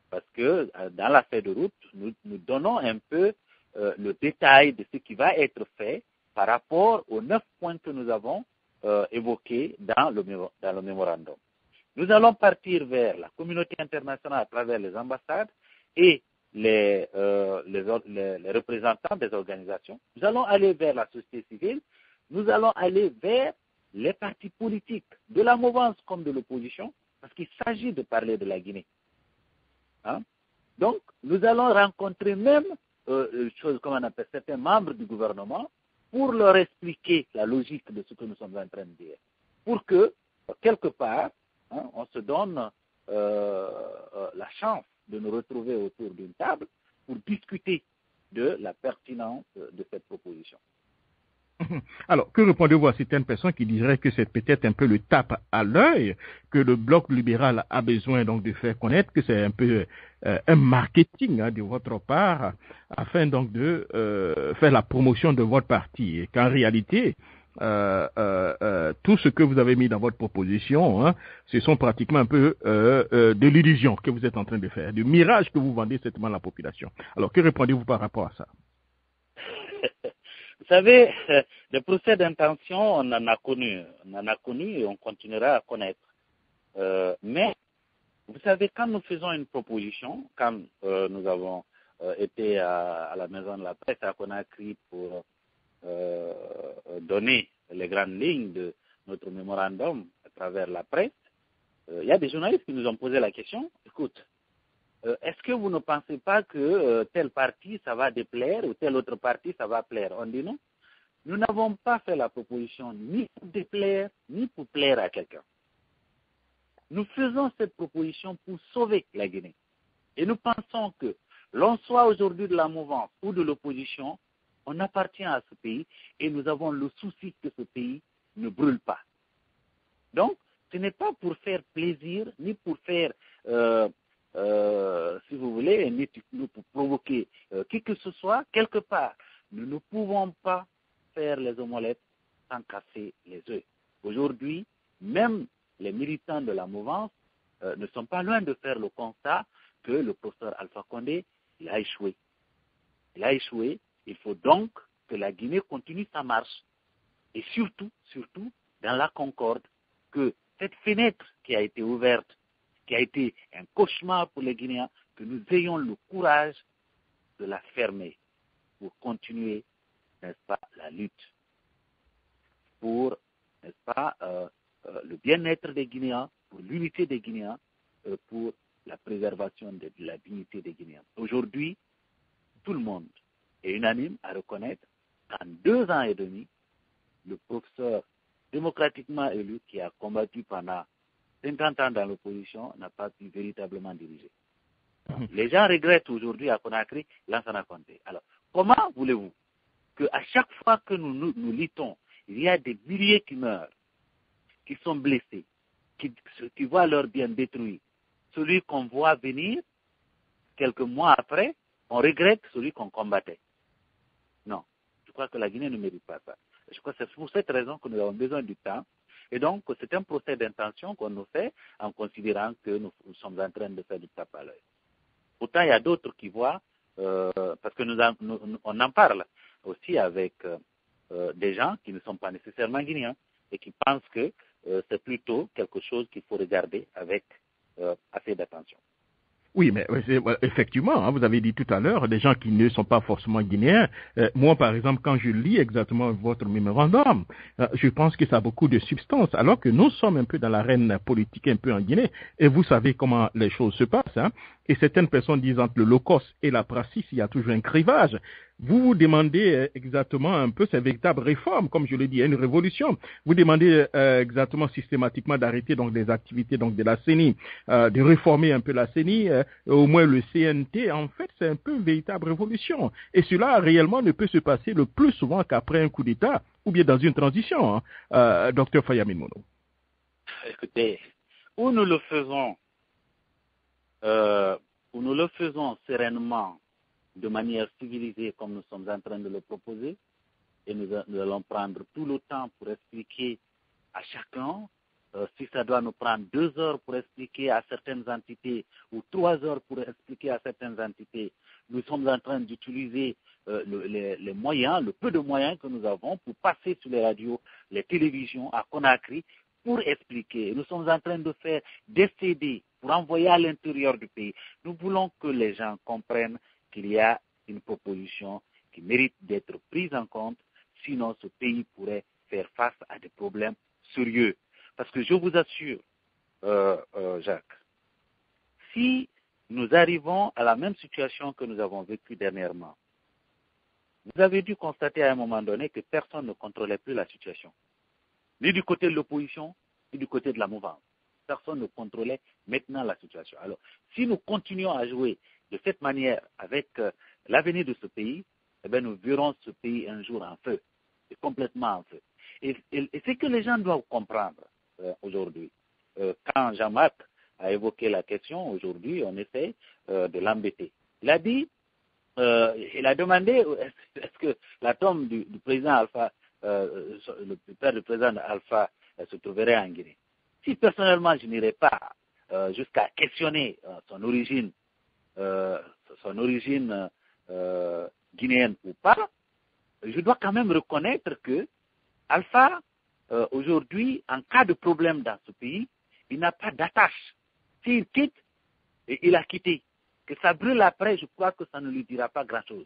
parce que dans la feuille de route, nous donnons un peu le détail de ce qui va être fait par rapport aux 9 points que nous avons évoqués dans le mémorandum. Nous allons partir vers la communauté internationale à travers les ambassades et les représentants des organisations, nous allons aller vers la société civile, nous allons aller vers les partis politiques, de la mouvance comme de l'opposition, parce qu'il s'agit de parler de la Guinée. Hein? Donc, nous allons rencontrer même, comme on appelle certains membres du gouvernement, pour leur expliquer la logique de ce que nous sommes en train de dire. Pour que, quelque part, hein, on se donne la chance de nous retrouver autour d'une table pour discuter de la pertinence de cette proposition. Alors, que répondez-vous à certaines personnes qui diraient que c'est peut-être un peu le tape à l'œil que le bloc libéral a besoin donc de faire connaître, que c'est un peu un marketing de votre part afin donc de faire la promotion de votre parti et qu'en réalité tout ce que vous avez mis dans votre proposition, hein, ce sont pratiquement un peu de l'illusion que vous êtes en train de faire, du mirage que vous vendez certainement à la population. Alors, que répondez-vous par rapport à ça? Vous savez, le procès d'intention, on en a connu et on continuera à connaître. Mais, vous savez, quand nous faisons une proposition, quand nous avons été à la Maison de la Presse à Conakry pour donner les grandes lignes de notre mémorandum à travers la presse, il y a des journalistes qui nous ont posé la question, écoute, est-ce que vous ne pensez pas que tel parti, ça va déplaire ou tel autre parti, ça va plaire? On dit non. Nous n'avons pas fait la proposition ni pour déplaire, ni pour plaire à quelqu'un. Nous faisons cette proposition pour sauver la Guinée. Et nous pensons que l'on soit aujourd'hui de la mouvance ou de l'opposition, on appartient à ce pays et nous avons le souci que ce pays ne brûle pas. Donc, ce n'est pas pour faire plaisir, ni pour faire... si vous voulez, nous pour provoquer qui que ce soit, quelque part, nous ne pouvons pas faire les omelettes sans casser les œufs. Aujourd'hui, même les militants de la mouvance ne sont pas loin de faire le constat que le professeur Alpha Condé, il a échoué. Il a échoué, il faut donc que la Guinée continue sa marche. Et surtout, dans la concorde, que cette fenêtre qui a été ouverte, qui a été un cauchemar pour les Guinéens, que nous ayons le courage de la fermer pour continuer, n'est-ce pas, la lutte pour, n'est-ce pas, le bien-être des Guinéens, pour l'unité des Guinéens, pour la préservation de la dignité des Guinéens. Aujourd'hui, tout le monde est unanime à reconnaître qu'en 2 ans et demi, le professeur démocratiquement élu qui a combattu pendant 50 ans dans l'opposition n'a pas pu véritablement diriger. Les gens regrettent aujourd'hui à Conakry Lansana Conté. Alors, comment voulez-vous qu'à chaque fois que nous luttons, il y a des milliers qui meurent, qui sont blessés, qui voient leur bien détruit. Celui qu'on voit venir, quelques mois après, on regrette celui qu'on combattait. Non, je crois que la Guinée ne mérite pas ça. Je crois que c'est pour cette raison que nous avons besoin du temps. Et donc, c'est un procès d'intention qu'on nous fait en considérant que nous sommes en train de faire du tape à l'œil. Pourtant, il y a d'autres qui voient, parce que on en parle aussi avec des gens qui ne sont pas nécessairement guinéens et qui pensent que c'est plutôt quelque chose qu'il faut regarder avec assez d'attention. Oui, mais effectivement, hein, vous avez dit tout à l'heure, des gens qui ne sont pas forcément guinéens. Moi, par exemple, quand je lis exactement votre mémorandum, je pense que ça a beaucoup de substance, alors que nous sommes un peu dans l'arène politique un peu en Guinée, et vous savez comment les choses se passent. Hein, et certaines personnes disent entre le locos et la praxis, il y a toujours un clivage. Vous vous demandez exactement un peu ces véritables réformes, comme je l'ai dit, une révolution. Vous demandez exactement systématiquement d'arrêter donc des activités donc de la CENI, de réformer un peu la CENI, au moins le CNT. En fait, c'est un peu une véritable révolution. Et cela réellement ne peut se passer le plus souvent qu'après un coup d'État ou bien dans une transition, hein, Dr Fayamin Mono. Écoutez, où nous le faisons sereinement, de manière civilisée comme nous sommes en train de le proposer, et nous allons prendre tout le temps pour expliquer à chacun, si ça doit nous prendre 2 heures pour expliquer à certaines entités ou 3 heures pour expliquer à certaines entités, nous sommes en train d'utiliser les moyens, le peu de moyens que nous avons pour passer sur les radios, les télévisions à Conakry pour expliquer. Nous sommes en train de faire des CD pour envoyer à l'intérieur du pays. Nous voulons que les gens comprennent qu'il y a une proposition qui mérite d'être prise en compte, sinon ce pays pourrait faire face à des problèmes sérieux. Parce que je vous assure, Jacques, si nous arrivons à la même situation que nous avons vécue dernièrement, vous avez dû constater à un moment donné que personne ne contrôlait plus la situation, ni du côté de l'opposition, ni du côté de la mouvance. Personne ne contrôlait maintenant la situation. Alors, si nous continuons à jouer de cette manière avec l'avenir de ce pays, eh bien, nous verrons ce pays un jour en feu, et complètement en feu. Et ce que les gens doivent comprendre aujourd'hui, quand Jean-Marc a évoqué la question, aujourd'hui, on essaie de l'embêter. Il a dit, il a demandé, est-ce que la tombe du président Alpha, le père du président Alpha, se trouverait en Guinée? Si personnellement, je n'irais pas jusqu'à questionner son origine guinéenne ou pas, je dois quand même reconnaître que Alpha, aujourd'hui, en cas de problème dans ce pays, il n'a pas d'attache. S'il quitte, il a quitté. Que ça brûle après, je crois que ça ne lui dira pas grand-chose.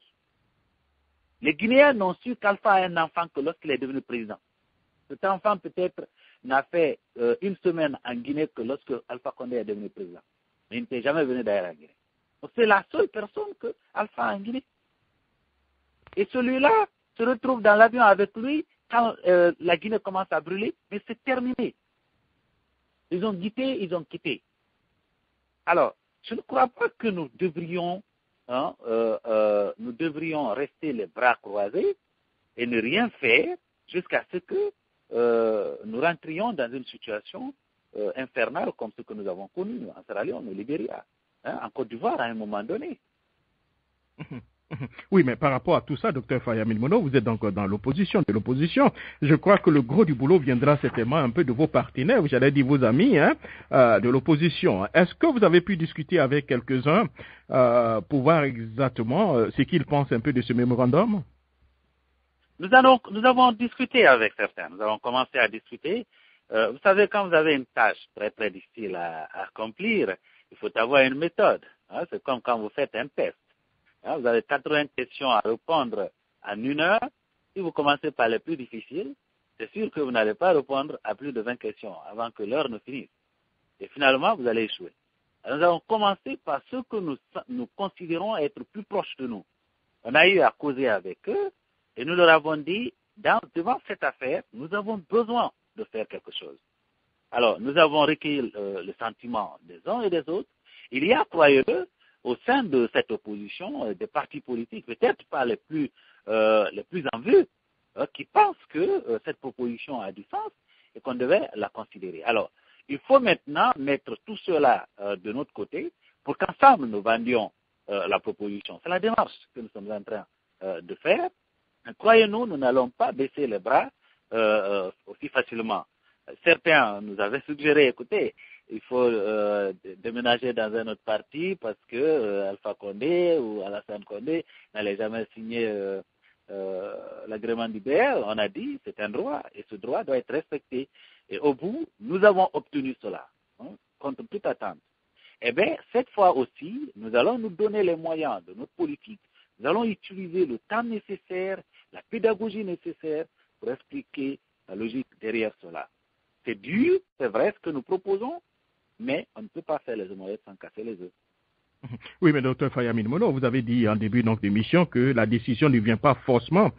Les Guinéens n'ont su qu'Alpha a un enfant que lorsqu'il est devenu président. Cet enfant peut-être n'a fait une semaine en Guinée que lorsque Alpha Condé est devenu président. Mais il n'était jamais venu d'ailleurs en Guinée. Donc c'est la seule personne que Alpha a en Guinée. Et celui-là se retrouve dans l'avion avec lui quand la Guinée commence à brûler, mais c'est terminé. Ils ont quitté, ils ont quitté. Alors, je ne crois pas que nous devrions rester les bras croisés et ne rien faire jusqu'à ce que nous rentrions dans une situation infernale comme ce que nous avons connu en Sierra Leone, au Libéria, en Côte d'Ivoire à un moment donné. Oui, mais par rapport à tout ça, docteur Fayamil Mono, vous êtes donc dans l'opposition, de l'opposition. Je crois que le gros du boulot viendra certainement un peu de vos partenaires, j'allais dire vos amis, de l'opposition. Est-ce que vous avez pu discuter avec quelques-uns pour voir exactement ce qu'ils pensent un peu de ce mémorandum? Nous avons discuté avec certains. Nous avons commencé à discuter. Vous savez, quand vous avez une tâche très très difficile à accomplir, il faut avoir une méthode. C'est comme quand vous faites un test. Vous avez 80 questions à répondre en 1 heure. Si vous commencez par les plus difficiles, c'est sûr que vous n'allez pas répondre à plus de 20 questions avant que l'heure ne finisse. Et finalement, vous allez échouer. Alors, nous avons commencé par ce que nous considérons être plus proches de nous. On a eu à causer avec eux et nous leur avons dit, devant cette affaire, nous avons besoin de faire quelque chose. Alors, nous avons recueilli le sentiment des uns et des autres. Il y a, croyez-le, au sein de cette opposition, des partis politiques, peut-être pas les plus en vue, qui pensent que cette proposition a du sens et qu'on devait la considérer. Alors, il faut maintenant mettre tout cela de notre côté pour qu'ensemble nous vendions la proposition. C'est la démarche que nous sommes en train de faire. Croyez-nous, nous n'allons pas baisser les bras aussi facilement. Certains nous avaient suggéré, écoutez, il faut déménager dans un autre parti parce que Alpha Condé ou Alassane Condé n'allait jamais signer l'agrément du BL. On a dit c'est un droit et ce droit doit être respecté. Et au bout, nous avons obtenu cela, contre toute attente. Eh bien, cette fois aussi, nous allons nous donner les moyens de notre politique. Nous allons utiliser le temps nécessaire, la pédagogie nécessaire pour expliquer la logique derrière cela. C'est dur, c'est vrai ce que nous proposons, mais on ne peut pas faire les omelettes sans casser les œufs. Oui, mais docteur Fayamil Mono, vous avez dit en début d'émission que la décision ne vient pas forcément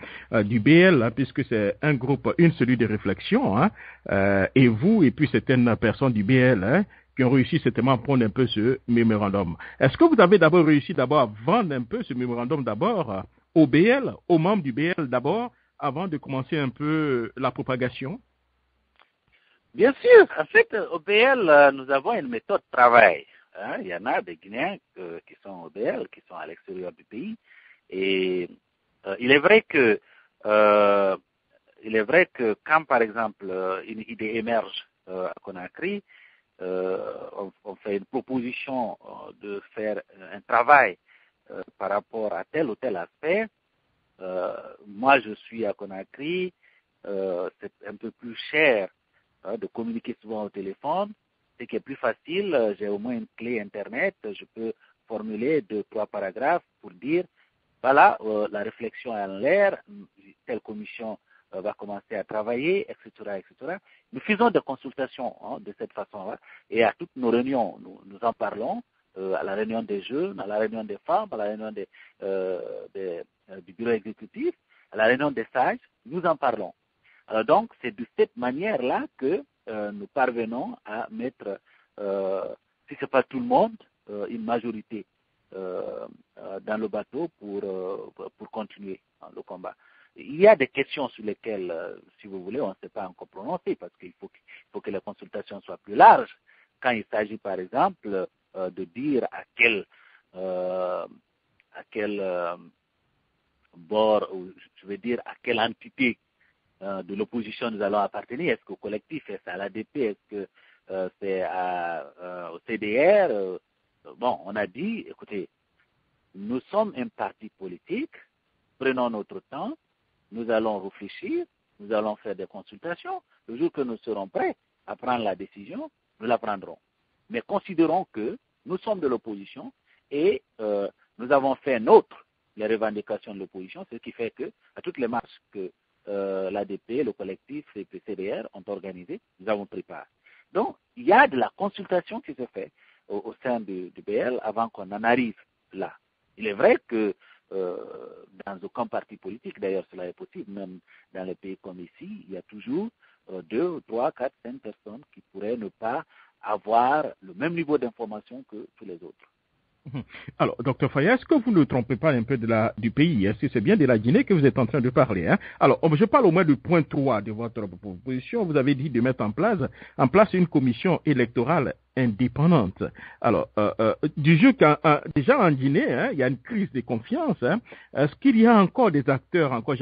du BL, puisque c'est un groupe, une cellule de réflexion, et vous, et puis certaines personnes du BL, qui ont réussi certainement à prendre un peu ce mémorandum. Est-ce que vous avez d'abord réussi à vendre un peu ce mémorandum d'abord au BL, aux membres du BL d'abord, avant de commencer un peu la propagation? Bien sûr. En fait, au BL, nous avons une méthode de travail. Il y en a des Guinéens qui sont au BL, qui sont à l'extérieur du pays. Et il est vrai que quand, par exemple, une idée émerge à Conakry, on fait une proposition de faire un travail par rapport à tel ou tel aspect. Moi, je suis à Conakry, c'est un peu plus cher de communiquer souvent au téléphone. ce qui est plus facile, j'ai au moins une clé Internet, je peux formuler 2-3 paragraphes pour dire, voilà, la réflexion est en l'air, telle commission va commencer à travailler, etc., etc. Nous faisons des consultations de cette façon-là, et à toutes nos réunions, nous en parlons, à la réunion des jeunes, à la réunion des femmes, à la réunion du bureau exécutif, à la réunion des sages, nous en parlons. Alors donc, c'est de cette manière-là que nous parvenons à mettre, si ce n'est pas tout le monde, une majorité dans le bateau pour continuer le combat. Il y a des questions sur lesquelles, si vous voulez, on ne s'est pas encore prononcé parce qu'il faut que les consultations soient plus larges. Quand il s'agit, par exemple, de dire à quel bord, ou je veux dire, à quelle entité de l'opposition nous allons appartenir. Est-ce qu'au collectif, est-ce à l'ADP, est-ce que c'est au CDR Bon, on a dit, écoutez, nous sommes un parti politique, prenons notre temps, nous allons réfléchir, nous allons faire des consultations. Le jour que nous serons prêts à prendre la décision, nous la prendrons. Mais considérons que nous sommes de l'opposition et nous avons fait nôtre les revendications de l'opposition, ce qui fait que à toutes les marches que l'ADP, le collectif et le CDR ont organisées, nous avons pris part. Donc, il y a de la consultation qui se fait au sein du BL avant qu'on en arrive là. Il est vrai que dans aucun parti politique, d'ailleurs cela est possible, même dans les pays comme ici, il y a toujours 2, 3, 4, 5 personnes qui pourraient ne pas avoir le même niveau d'information que tous les autres. Alors, docteur Faya, est-ce que vous ne trompez pas un peu du pays? Est-ce que c'est bien de la Guinée que vous êtes en train de parler, hein? Alors, je parle au moins du point 3 de votre proposition. Vous avez dit de mettre en place une commission électorale indépendante. Alors, du jeu déjà en Guinée, hein, il y a une crise de confiance. Hein. Est-ce qu'il y a encore des acteurs, encore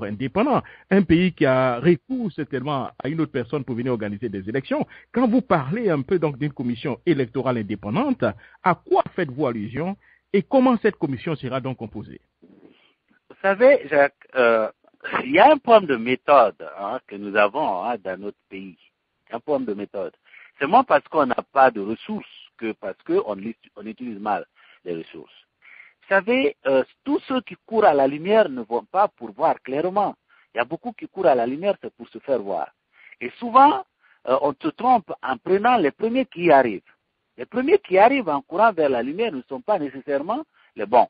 indépendants? Un pays qui a recours certainement à une autre personne pour venir organiser des élections. Quand vous parlez un peu donc d'une commission électorale indépendante, à quoi faites-vous allusion et comment cette commission sera donc composée? Vous savez, Jacques, il y a un problème de méthode que nous avons dans notre pays. Un problème de méthode. C'est moins parce qu'on n'a pas de ressources que parce qu'on utilise mal les ressources. Vous savez, tous ceux qui courent à la lumière ne vont pas pour voir clairement. Il y a beaucoup qui courent à la lumière, c'est pour se faire voir. Et souvent, on se trompe en prenant les premiers qui y arrivent. Les premiers qui arrivent en courant vers la lumière ne sont pas nécessairement les bons.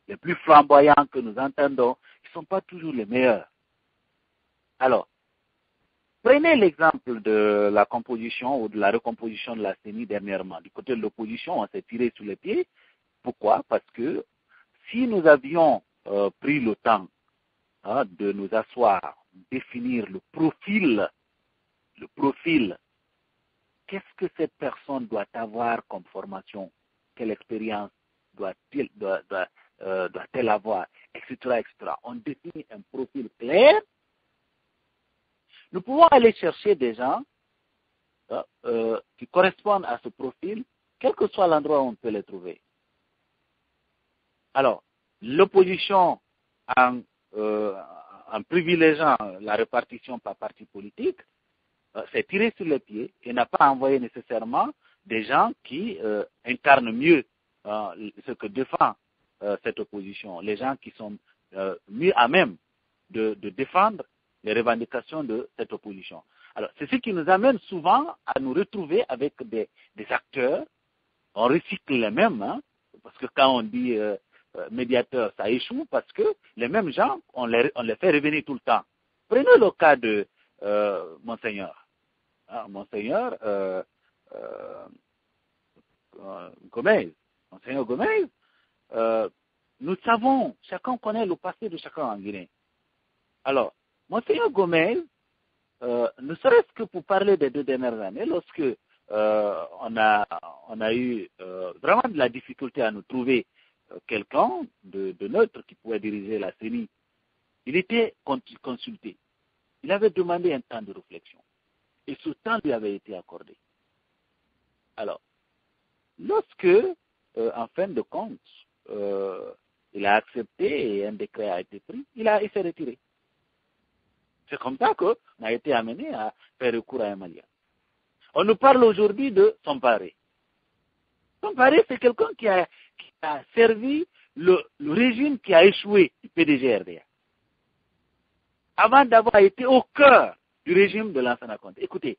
Les plus flamboyants que nous entendons, ils ne sont pas toujours les meilleurs. Alors, prenez l'exemple de la composition ou de la recomposition de la CENI dernièrement. Du côté de l'opposition, on s'est tiré sur les pieds. Pourquoi? Parce que si nous avions pris le temps de nous asseoir, définir le profil, qu'est-ce que cette personne doit avoir comme formation? Quelle expérience doit-elle avoir? Etc., etc. On définit un profil clair. Nous pouvons aller chercher des gens qui correspondent à ce profil, quel que soit l'endroit où on peut les trouver. Alors, l'opposition en privilégiant la répartition par parti politique s'est tirée sur les pieds et n'a pas envoyé nécessairement des gens qui incarnent mieux ce que défend cette opposition, les gens qui sont mieux à même de défendre les revendications de cette opposition. Alors, c'est ce qui nous amène souvent à nous retrouver avec des acteurs, on recycle les mêmes, parce que quand on dit médiateur, ça échoue, parce que les mêmes gens, on les fait revenir tout le temps. Prenez le cas de Monseigneur. Monseigneur Gomez. Monseigneur Gomez, nous savons, chacun connaît le passé de chacun en Guinée. Alors, Monseigneur Gomez, ne serait-ce que pour parler des 2 dernières années, lorsque on a eu vraiment de la difficulté à nous trouver quelqu'un de neutre qui pouvait diriger la CENI, il était consulté. Il avait demandé un temps de réflexion. Et ce temps lui avait été accordé. Alors, lorsque, en fin de compte, il a accepté et un décret a été pris, il s'est retiré. C'est comme ça qu'on a été amené à faire recours à un Malien. On nous parle aujourd'hui de Samparay. Samparay, c'est quelqu'un qui a servi le régime qui a échoué du PDG-RDA. Avant d'avoir été au cœur du régime de Lansana Conté. Écoutez,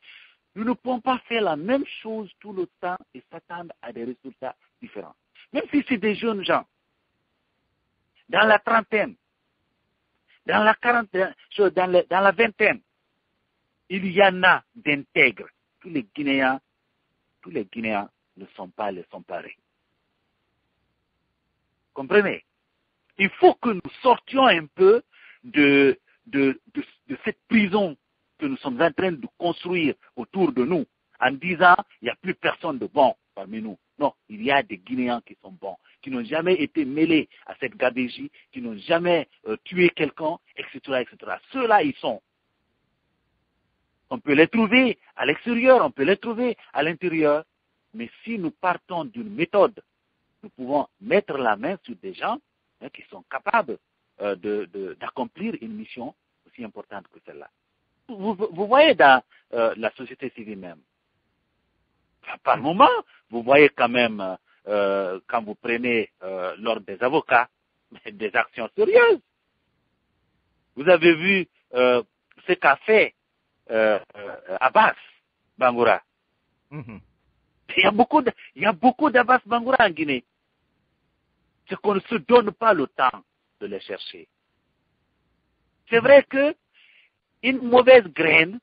nous ne pouvons pas faire la même chose tout le temps et s'attendre à des résultats différents. Même si c'est des jeunes gens, dans la trentaine, dans la quarantaine, dans la vingtaine, il y en a d'intègres. Tous les Guinéens ne sont pas les Samparay. Comprenez? Il faut que nous sortions un peu de cette prison que nous sommes en train de construire autour de nous, en disant il n'y a plus personne de bon parmi nous. Non, il y a des Guinéens qui sont bons, qui n'ont jamais été mêlés à cette gabegie, qui n'ont jamais tué quelqu'un, etc., etc. Ceux-là, ils sont. On peut les trouver à l'extérieur, on peut les trouver à l'intérieur, mais si nous partons d'une méthode, nous pouvons mettre la main sur des gens qui sont capables d'accomplir une mission aussi importante que celle-là. Vous voyez dans la société civile même, par moment, vous voyez quand même, quand vous prenez l'ordre des avocats, des actions sérieuses. Vous avez vu ce qu'a fait Abbas Bangoura. Mhm. Il y a beaucoup d'Abbas Bangoura en Guinée. C'est qu'on ne se donne pas le temps de les chercher. C'est vrai que une mauvaise graine,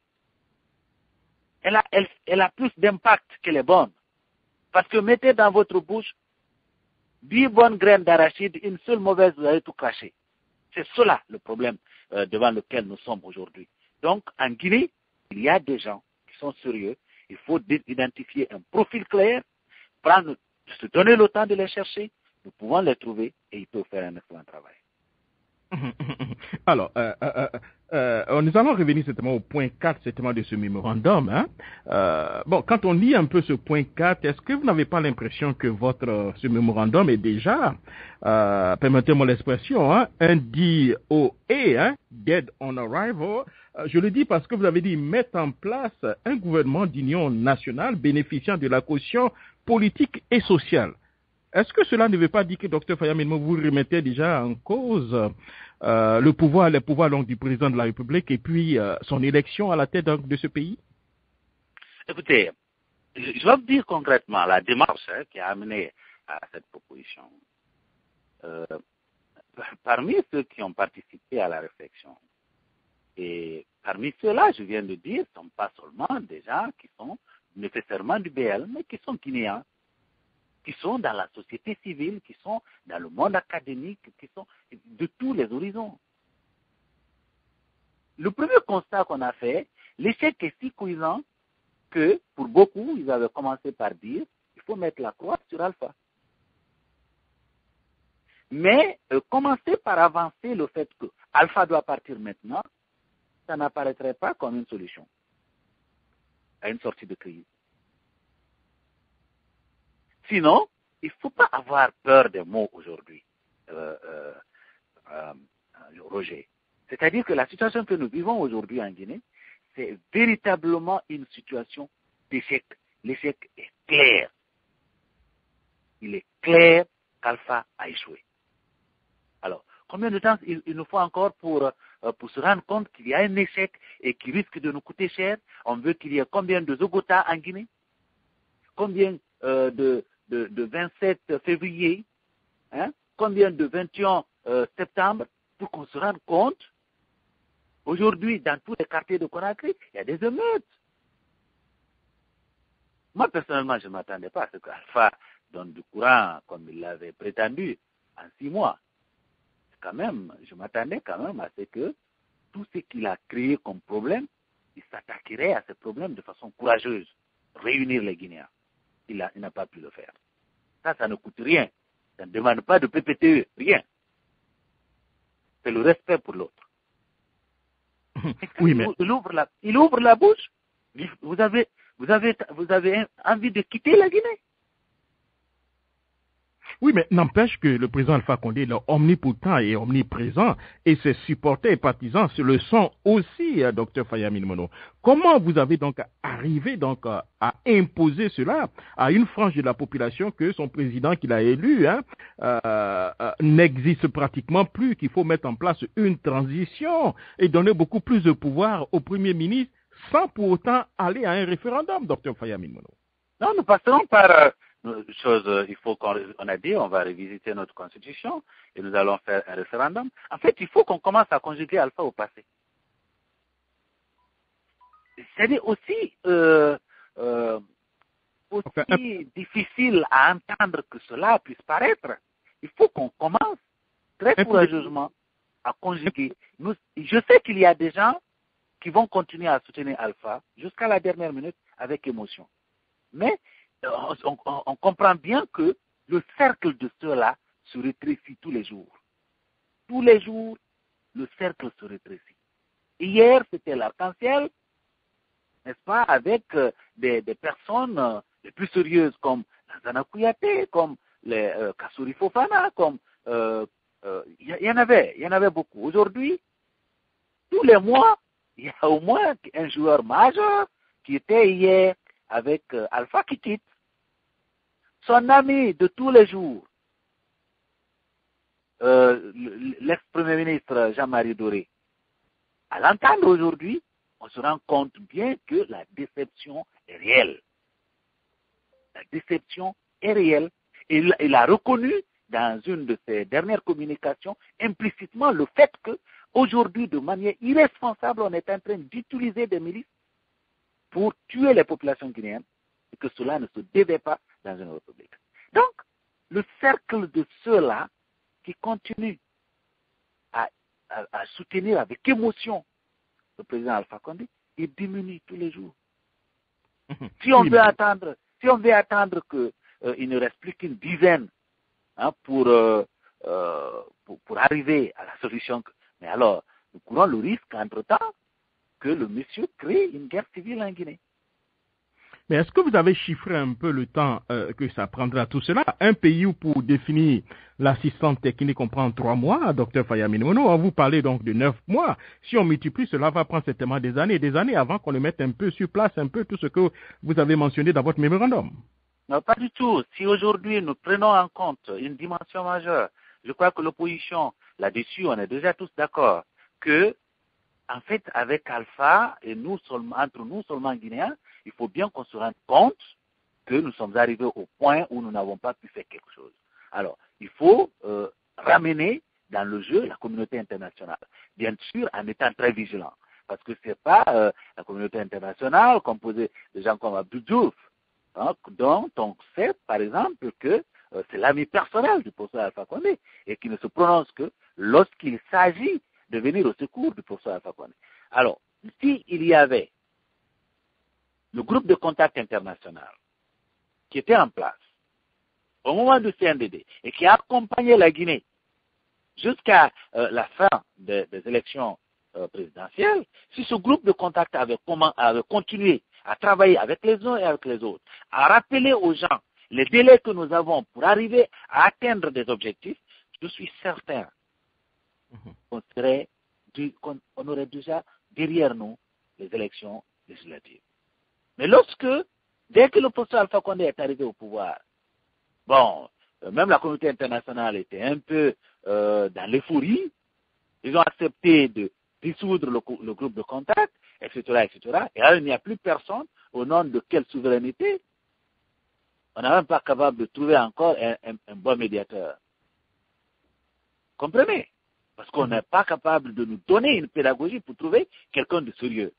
elle a plus d'impact que les bonnes. Parce que mettez dans votre bouche 10 bonnes graines d'arachide, une seule mauvaise, vous allez tout cracher. C'est cela le problème devant lequel nous sommes aujourd'hui. Donc, en Guinée, il y a des gens qui sont sérieux. Il faut identifier un profil clair, se donner le temps de les chercher. Nous pouvons les trouver et ils peuvent faire un excellent travail. Alors, nous allons revenir certainement au point 4 certainement de ce mémorandum. Hein. Bon, quand on lit un peu ce point 4, est-ce que vous n'avez pas l'impression que ce mémorandum est déjà, permettez-moi l'expression, hein, un DOA, hein, Dead on Arrival. Je le dis parce que vous avez dit mettre en place un gouvernement d'union nationale bénéficiant de la caution politique et sociale. Est-ce que cela ne veut pas dire que Dr Fayam vous remettez déjà en cause les pouvoirs donc, du président de la République et puis son élection à la tête de ce pays? Écoutez, je vais vous dire concrètement la démarche qui a amené à cette proposition. Parmi ceux qui ont participé à la réflexion, et parmi ceux-là, je viens de dire, ne sont pas seulement des gens qui sont nécessairement du BL, mais qui sont guinéens, qui sont dans la société civile, qui sont dans le monde académique, qui sont de tous les horizons. Le premier constat qu'on a fait, l'échec est si cuisant que, pour beaucoup, ils avaient commencé par dire il faut mettre la croix sur Alpha. Mais commencer par avancer le fait que Alpha doit partir maintenant, ça n'apparaîtrait pas comme une solution à une sortie de crise. Sinon, il ne faut pas avoir peur des mots aujourd'hui, Roger. C'est-à-dire que la situation que nous vivons aujourd'hui en Guinée, c'est véritablement une situation d'échec. L'échec est clair. Il est clair qu'Alpha a échoué. Alors, combien de temps il nous faut encore pour se rendre compte qu'il y a un échec et qui risque de nous coûter cher? On veut qu'il y ait combien de Zogota en Guinée? Combien de 27 février, hein? Combien de 21 septembre, pour qu'on se rende compte, aujourd'hui, dans tous les quartiers de Conakry, il y a des émeutes. Moi, personnellement, je ne m'attendais pas à ce qu'Alpha donne du courant comme il l'avait prétendu en 6 mois. Quand même, je m'attendais quand même à ce que tout ce qu'il a créé comme problème, il s'attaquerait à ces problèmes de façon courageuse, réunir les Guinéens. Il n'a pas pu le faire. Ça ne coûte rien. Ça ne demande pas de PPTE, rien. C'est le respect pour l'autre. Oui, mais... Il ouvre la bouche. Vous avez envie de quitter la Guinée? Oui, mais n'empêche que le président Alpha Condé est omnipotent et omniprésent, et ses supporters et partisans se le sont aussi, docteur Fayamine Mono. Comment vous avez donc arrivé donc à imposer cela à une frange de la population que son président qu'il a élu n'existe pratiquement plus, qu'il faut mettre en place une transition et donner beaucoup plus de pouvoir au Premier ministre sans pour autant aller à un référendum, docteur Fayamine Mono? Non, nous passerons par il faut on a dit, on va revisiter notre constitution et nous allons faire un référendum. En fait, il faut qu'on commence à conjuguer Alpha au passé. C'est-à-dire aussi difficile à entendre que cela puisse paraître. Il faut qu'on commence très courageusement à conjuguer. Je sais qu'il y a des gens qui vont continuer à soutenir Alpha jusqu'à la dernière minute avec émotion. Mais on comprend bien que le cercle de ceux-là se rétrécit tous les jours. Tous les jours, le cercle se rétrécit. Hier, c'était l'arc-en-ciel, n'est-ce pas, avec des personnes les plus sérieuses comme Lansana Kouyaté, comme les Kassouri Fofana, comme il y en avait beaucoup. Aujourd'hui, tous les mois, il y a au moins un joueur majeur qui était hier avec Alpha qui quitte. Son ami de tous les jours, l'ex-premier ministre Jean-Marie Doré, à l'entendre aujourd'hui, on se rend compte bien que la déception est réelle. La déception est réelle. Et il a reconnu dans une de ses dernières communications implicitement le fait que aujourd'hui, de manière irresponsable, on est en train d'utiliser des milices pour tuer les populations guinéennes et que cela ne se devait pas dans une république. Donc, le cercle de ceux-là qui continuent à soutenir avec émotion le président Alpha Condé, il diminue tous les jours. Si on veut attendre qu'il ne reste plus qu'une dizaine pour arriver à la solution, mais alors nous courons le risque entre-temps que le monsieur crée une guerre civile en Guinée. Mais est-ce que vous avez chiffré un peu le temps que ça prendra tout cela? Un pays où pour définir l'assistance technique, on prend 3 mois, docteur Fayamine Mono, on vous parlait donc de 9 mois. Si on multiplie, cela va prendre certainement des années avant qu'on le mette un peu sur place, un peu tout ce que vous avez mentionné dans votre mémorandum. Non, pas du tout. Si aujourd'hui nous prenons en compte une dimension majeure, je crois que l'opposition, là-dessus, on est déjà tous d'accord, que en fait, avec Alpha et nous seulement, entre nous seulement Guinéens, il faut bien qu'on se rende compte que nous sommes arrivés au point où nous n'avons pas pu faire quelque chose. Alors, il faut ramener dans le jeu la communauté internationale, bien sûr en étant très vigilant, parce que ce n'est pas la communauté internationale composée de gens comme Abdou Diouf, dont on sait par exemple que c'est l'ami personnel du professeur Alpha Condé et qui ne se prononce que lorsqu'il s'agit de venir au secours du professeur Alpha Condé. Alors, s'il y avait le groupe de contact international qui était en place au moment du CNDD et qui a accompagné la Guinée jusqu'à la fin des élections présidentielles, si ce groupe de contact avait continué à travailler avec les uns et avec les autres, à rappeler aux gens les délais que nous avons pour arriver à atteindre des objectifs, je suis certain qu'on aurait déjà derrière nous les élections législatives. Mais dès que le professeur Alpha Condé est arrivé au pouvoir, même la communauté internationale était un peu dans l'euphorie, ils ont accepté de dissoudre le groupe de contact, etc., etc. Et là, il n'y a plus personne au nom de quelle souveraineté. On n'est même pas capable de trouver encore un bon médiateur. Comprenez? Parce qu'on n'est pas capable de nous donner une pédagogie pour trouver quelqu'un de sérieux.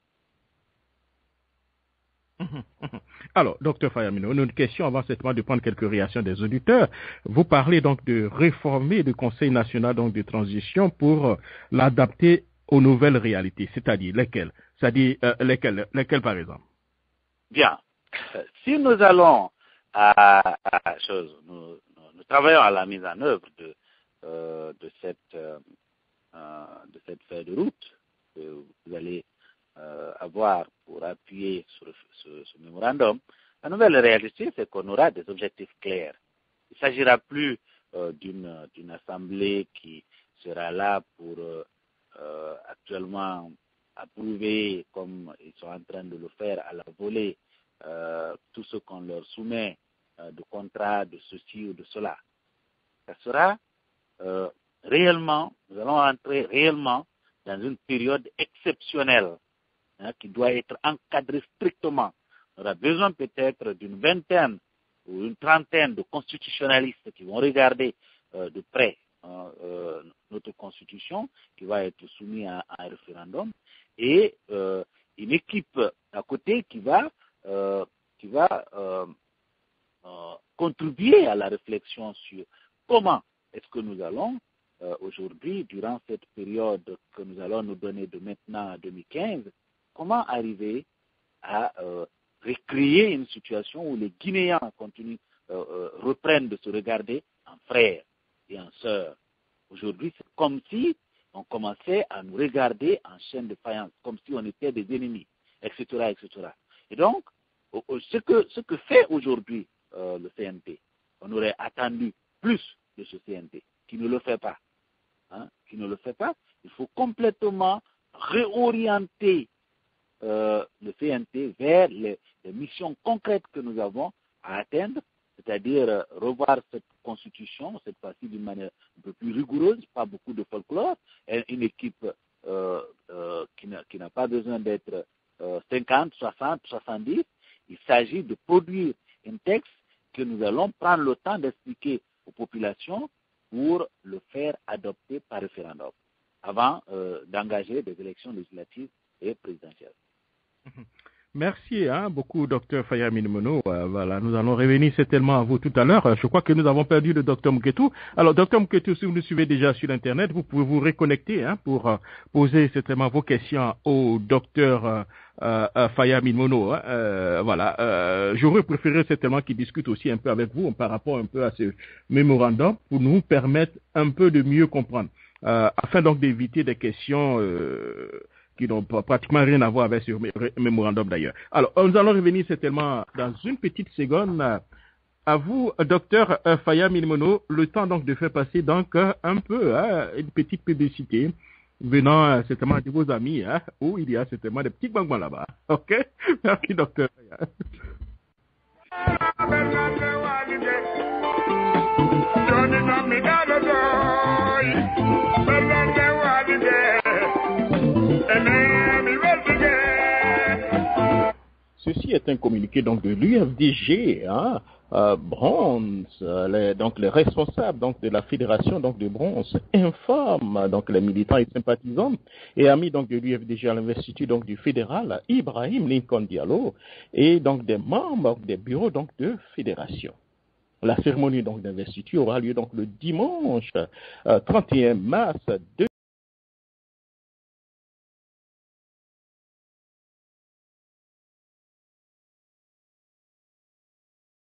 Alors, docteur Fayamine, une question avant certainement de prendre quelques réactions des auditeurs. Vous parlez donc de réformer le Conseil national donc de transition pour l'adapter aux nouvelles réalités, c'est-à-dire lesquelles? C'est-à-dire lesquelles par exemple? Bien. Si nous allons à chose, nous travaillons à la mise en œuvre de cette feuille de route que vous allez avoir pour appuyer sur ce mémorandum. La nouvelle réalité, c'est qu'on aura des objectifs clairs. Il ne s'agira plus d'une assemblée qui sera là pour actuellement approuver, comme ils sont en train de le faire à la volée, tout ce qu'on leur soumet de contrat, de ceci ou de cela. Ça sera réellement, nous allons entrer réellement dans une période exceptionnelle qui doit être encadrée strictement. On aura besoin peut-être d'une vingtaine ou une trentaine de constitutionnalistes qui vont regarder de près notre constitution qui va être soumise à un référendum et une équipe à côté qui va contribuer à la réflexion sur comment est-ce que nous allons aujourd'hui, durant cette période que nous allons nous donner de maintenant à 2015, comment arriver à recréer une situation où les Guinéens reprennent de se regarder en frères et en sœurs. Aujourd'hui, c'est comme si on commençait à nous regarder en chaîne de faïence, comme si on était des ennemis, etc., etc. Et donc, ce que fait aujourd'hui le CNP, on aurait attendu plus de ce CNP, qui ne le fait pas. Qui ne le fait pas, il faut complètement réorienter le CNP vers les missions concrètes que nous avons à atteindre, c'est-à-dire revoir cette constitution, cette fois-ci d'une manière un peu plus rigoureuse, pas beaucoup de folklore, une équipe qui n'a pas besoin d'être 50, 60, 70. Il s'agit de produire un texte que nous allons prendre le temps d'expliquer aux populations pour le faire adopter par référendum, avant d'engager des élections législatives et présidentielles. Merci beaucoup, Dr Fayamine Mono. Voilà, nous allons revenir certainement à vous tout à l'heure. Je crois que nous avons perdu le Dr Mouketou. Alors, Dr Mouketou, si vous nous suivez déjà sur Internet, vous pouvez vous reconnecter pour poser certainement vos questions au Dr Fayamine Mono. Voilà, j'aurais préféré certainement qu'il discute aussi un peu avec vous par rapport un peu à ce mémorandum pour nous permettre un peu de mieux comprendre, afin donc d'éviter des questions qui n'ont pratiquement rien à voir avec ce mémorandum d'ailleurs. Alors, nous allons revenir certainement dans une petite seconde. À vous, docteur Fayamine Mono, le temps donc de faire passer donc un peu une petite publicité venant certainement de vos amis, où il y a certainement des petits bangons là-bas. Ok? Merci, docteur. Ceci est un communiqué donc de l'UFDG, Bronze, donc les responsables donc de la fédération donc de Bronze informent donc les militants et sympathisants et amis donc de l'UFDG à l'investiture donc du fédéral Ibrahim Lincoln Diallo et donc des membres des bureaux donc de fédération. La cérémonie donc d'investiture aura lieu donc le dimanche 31 mars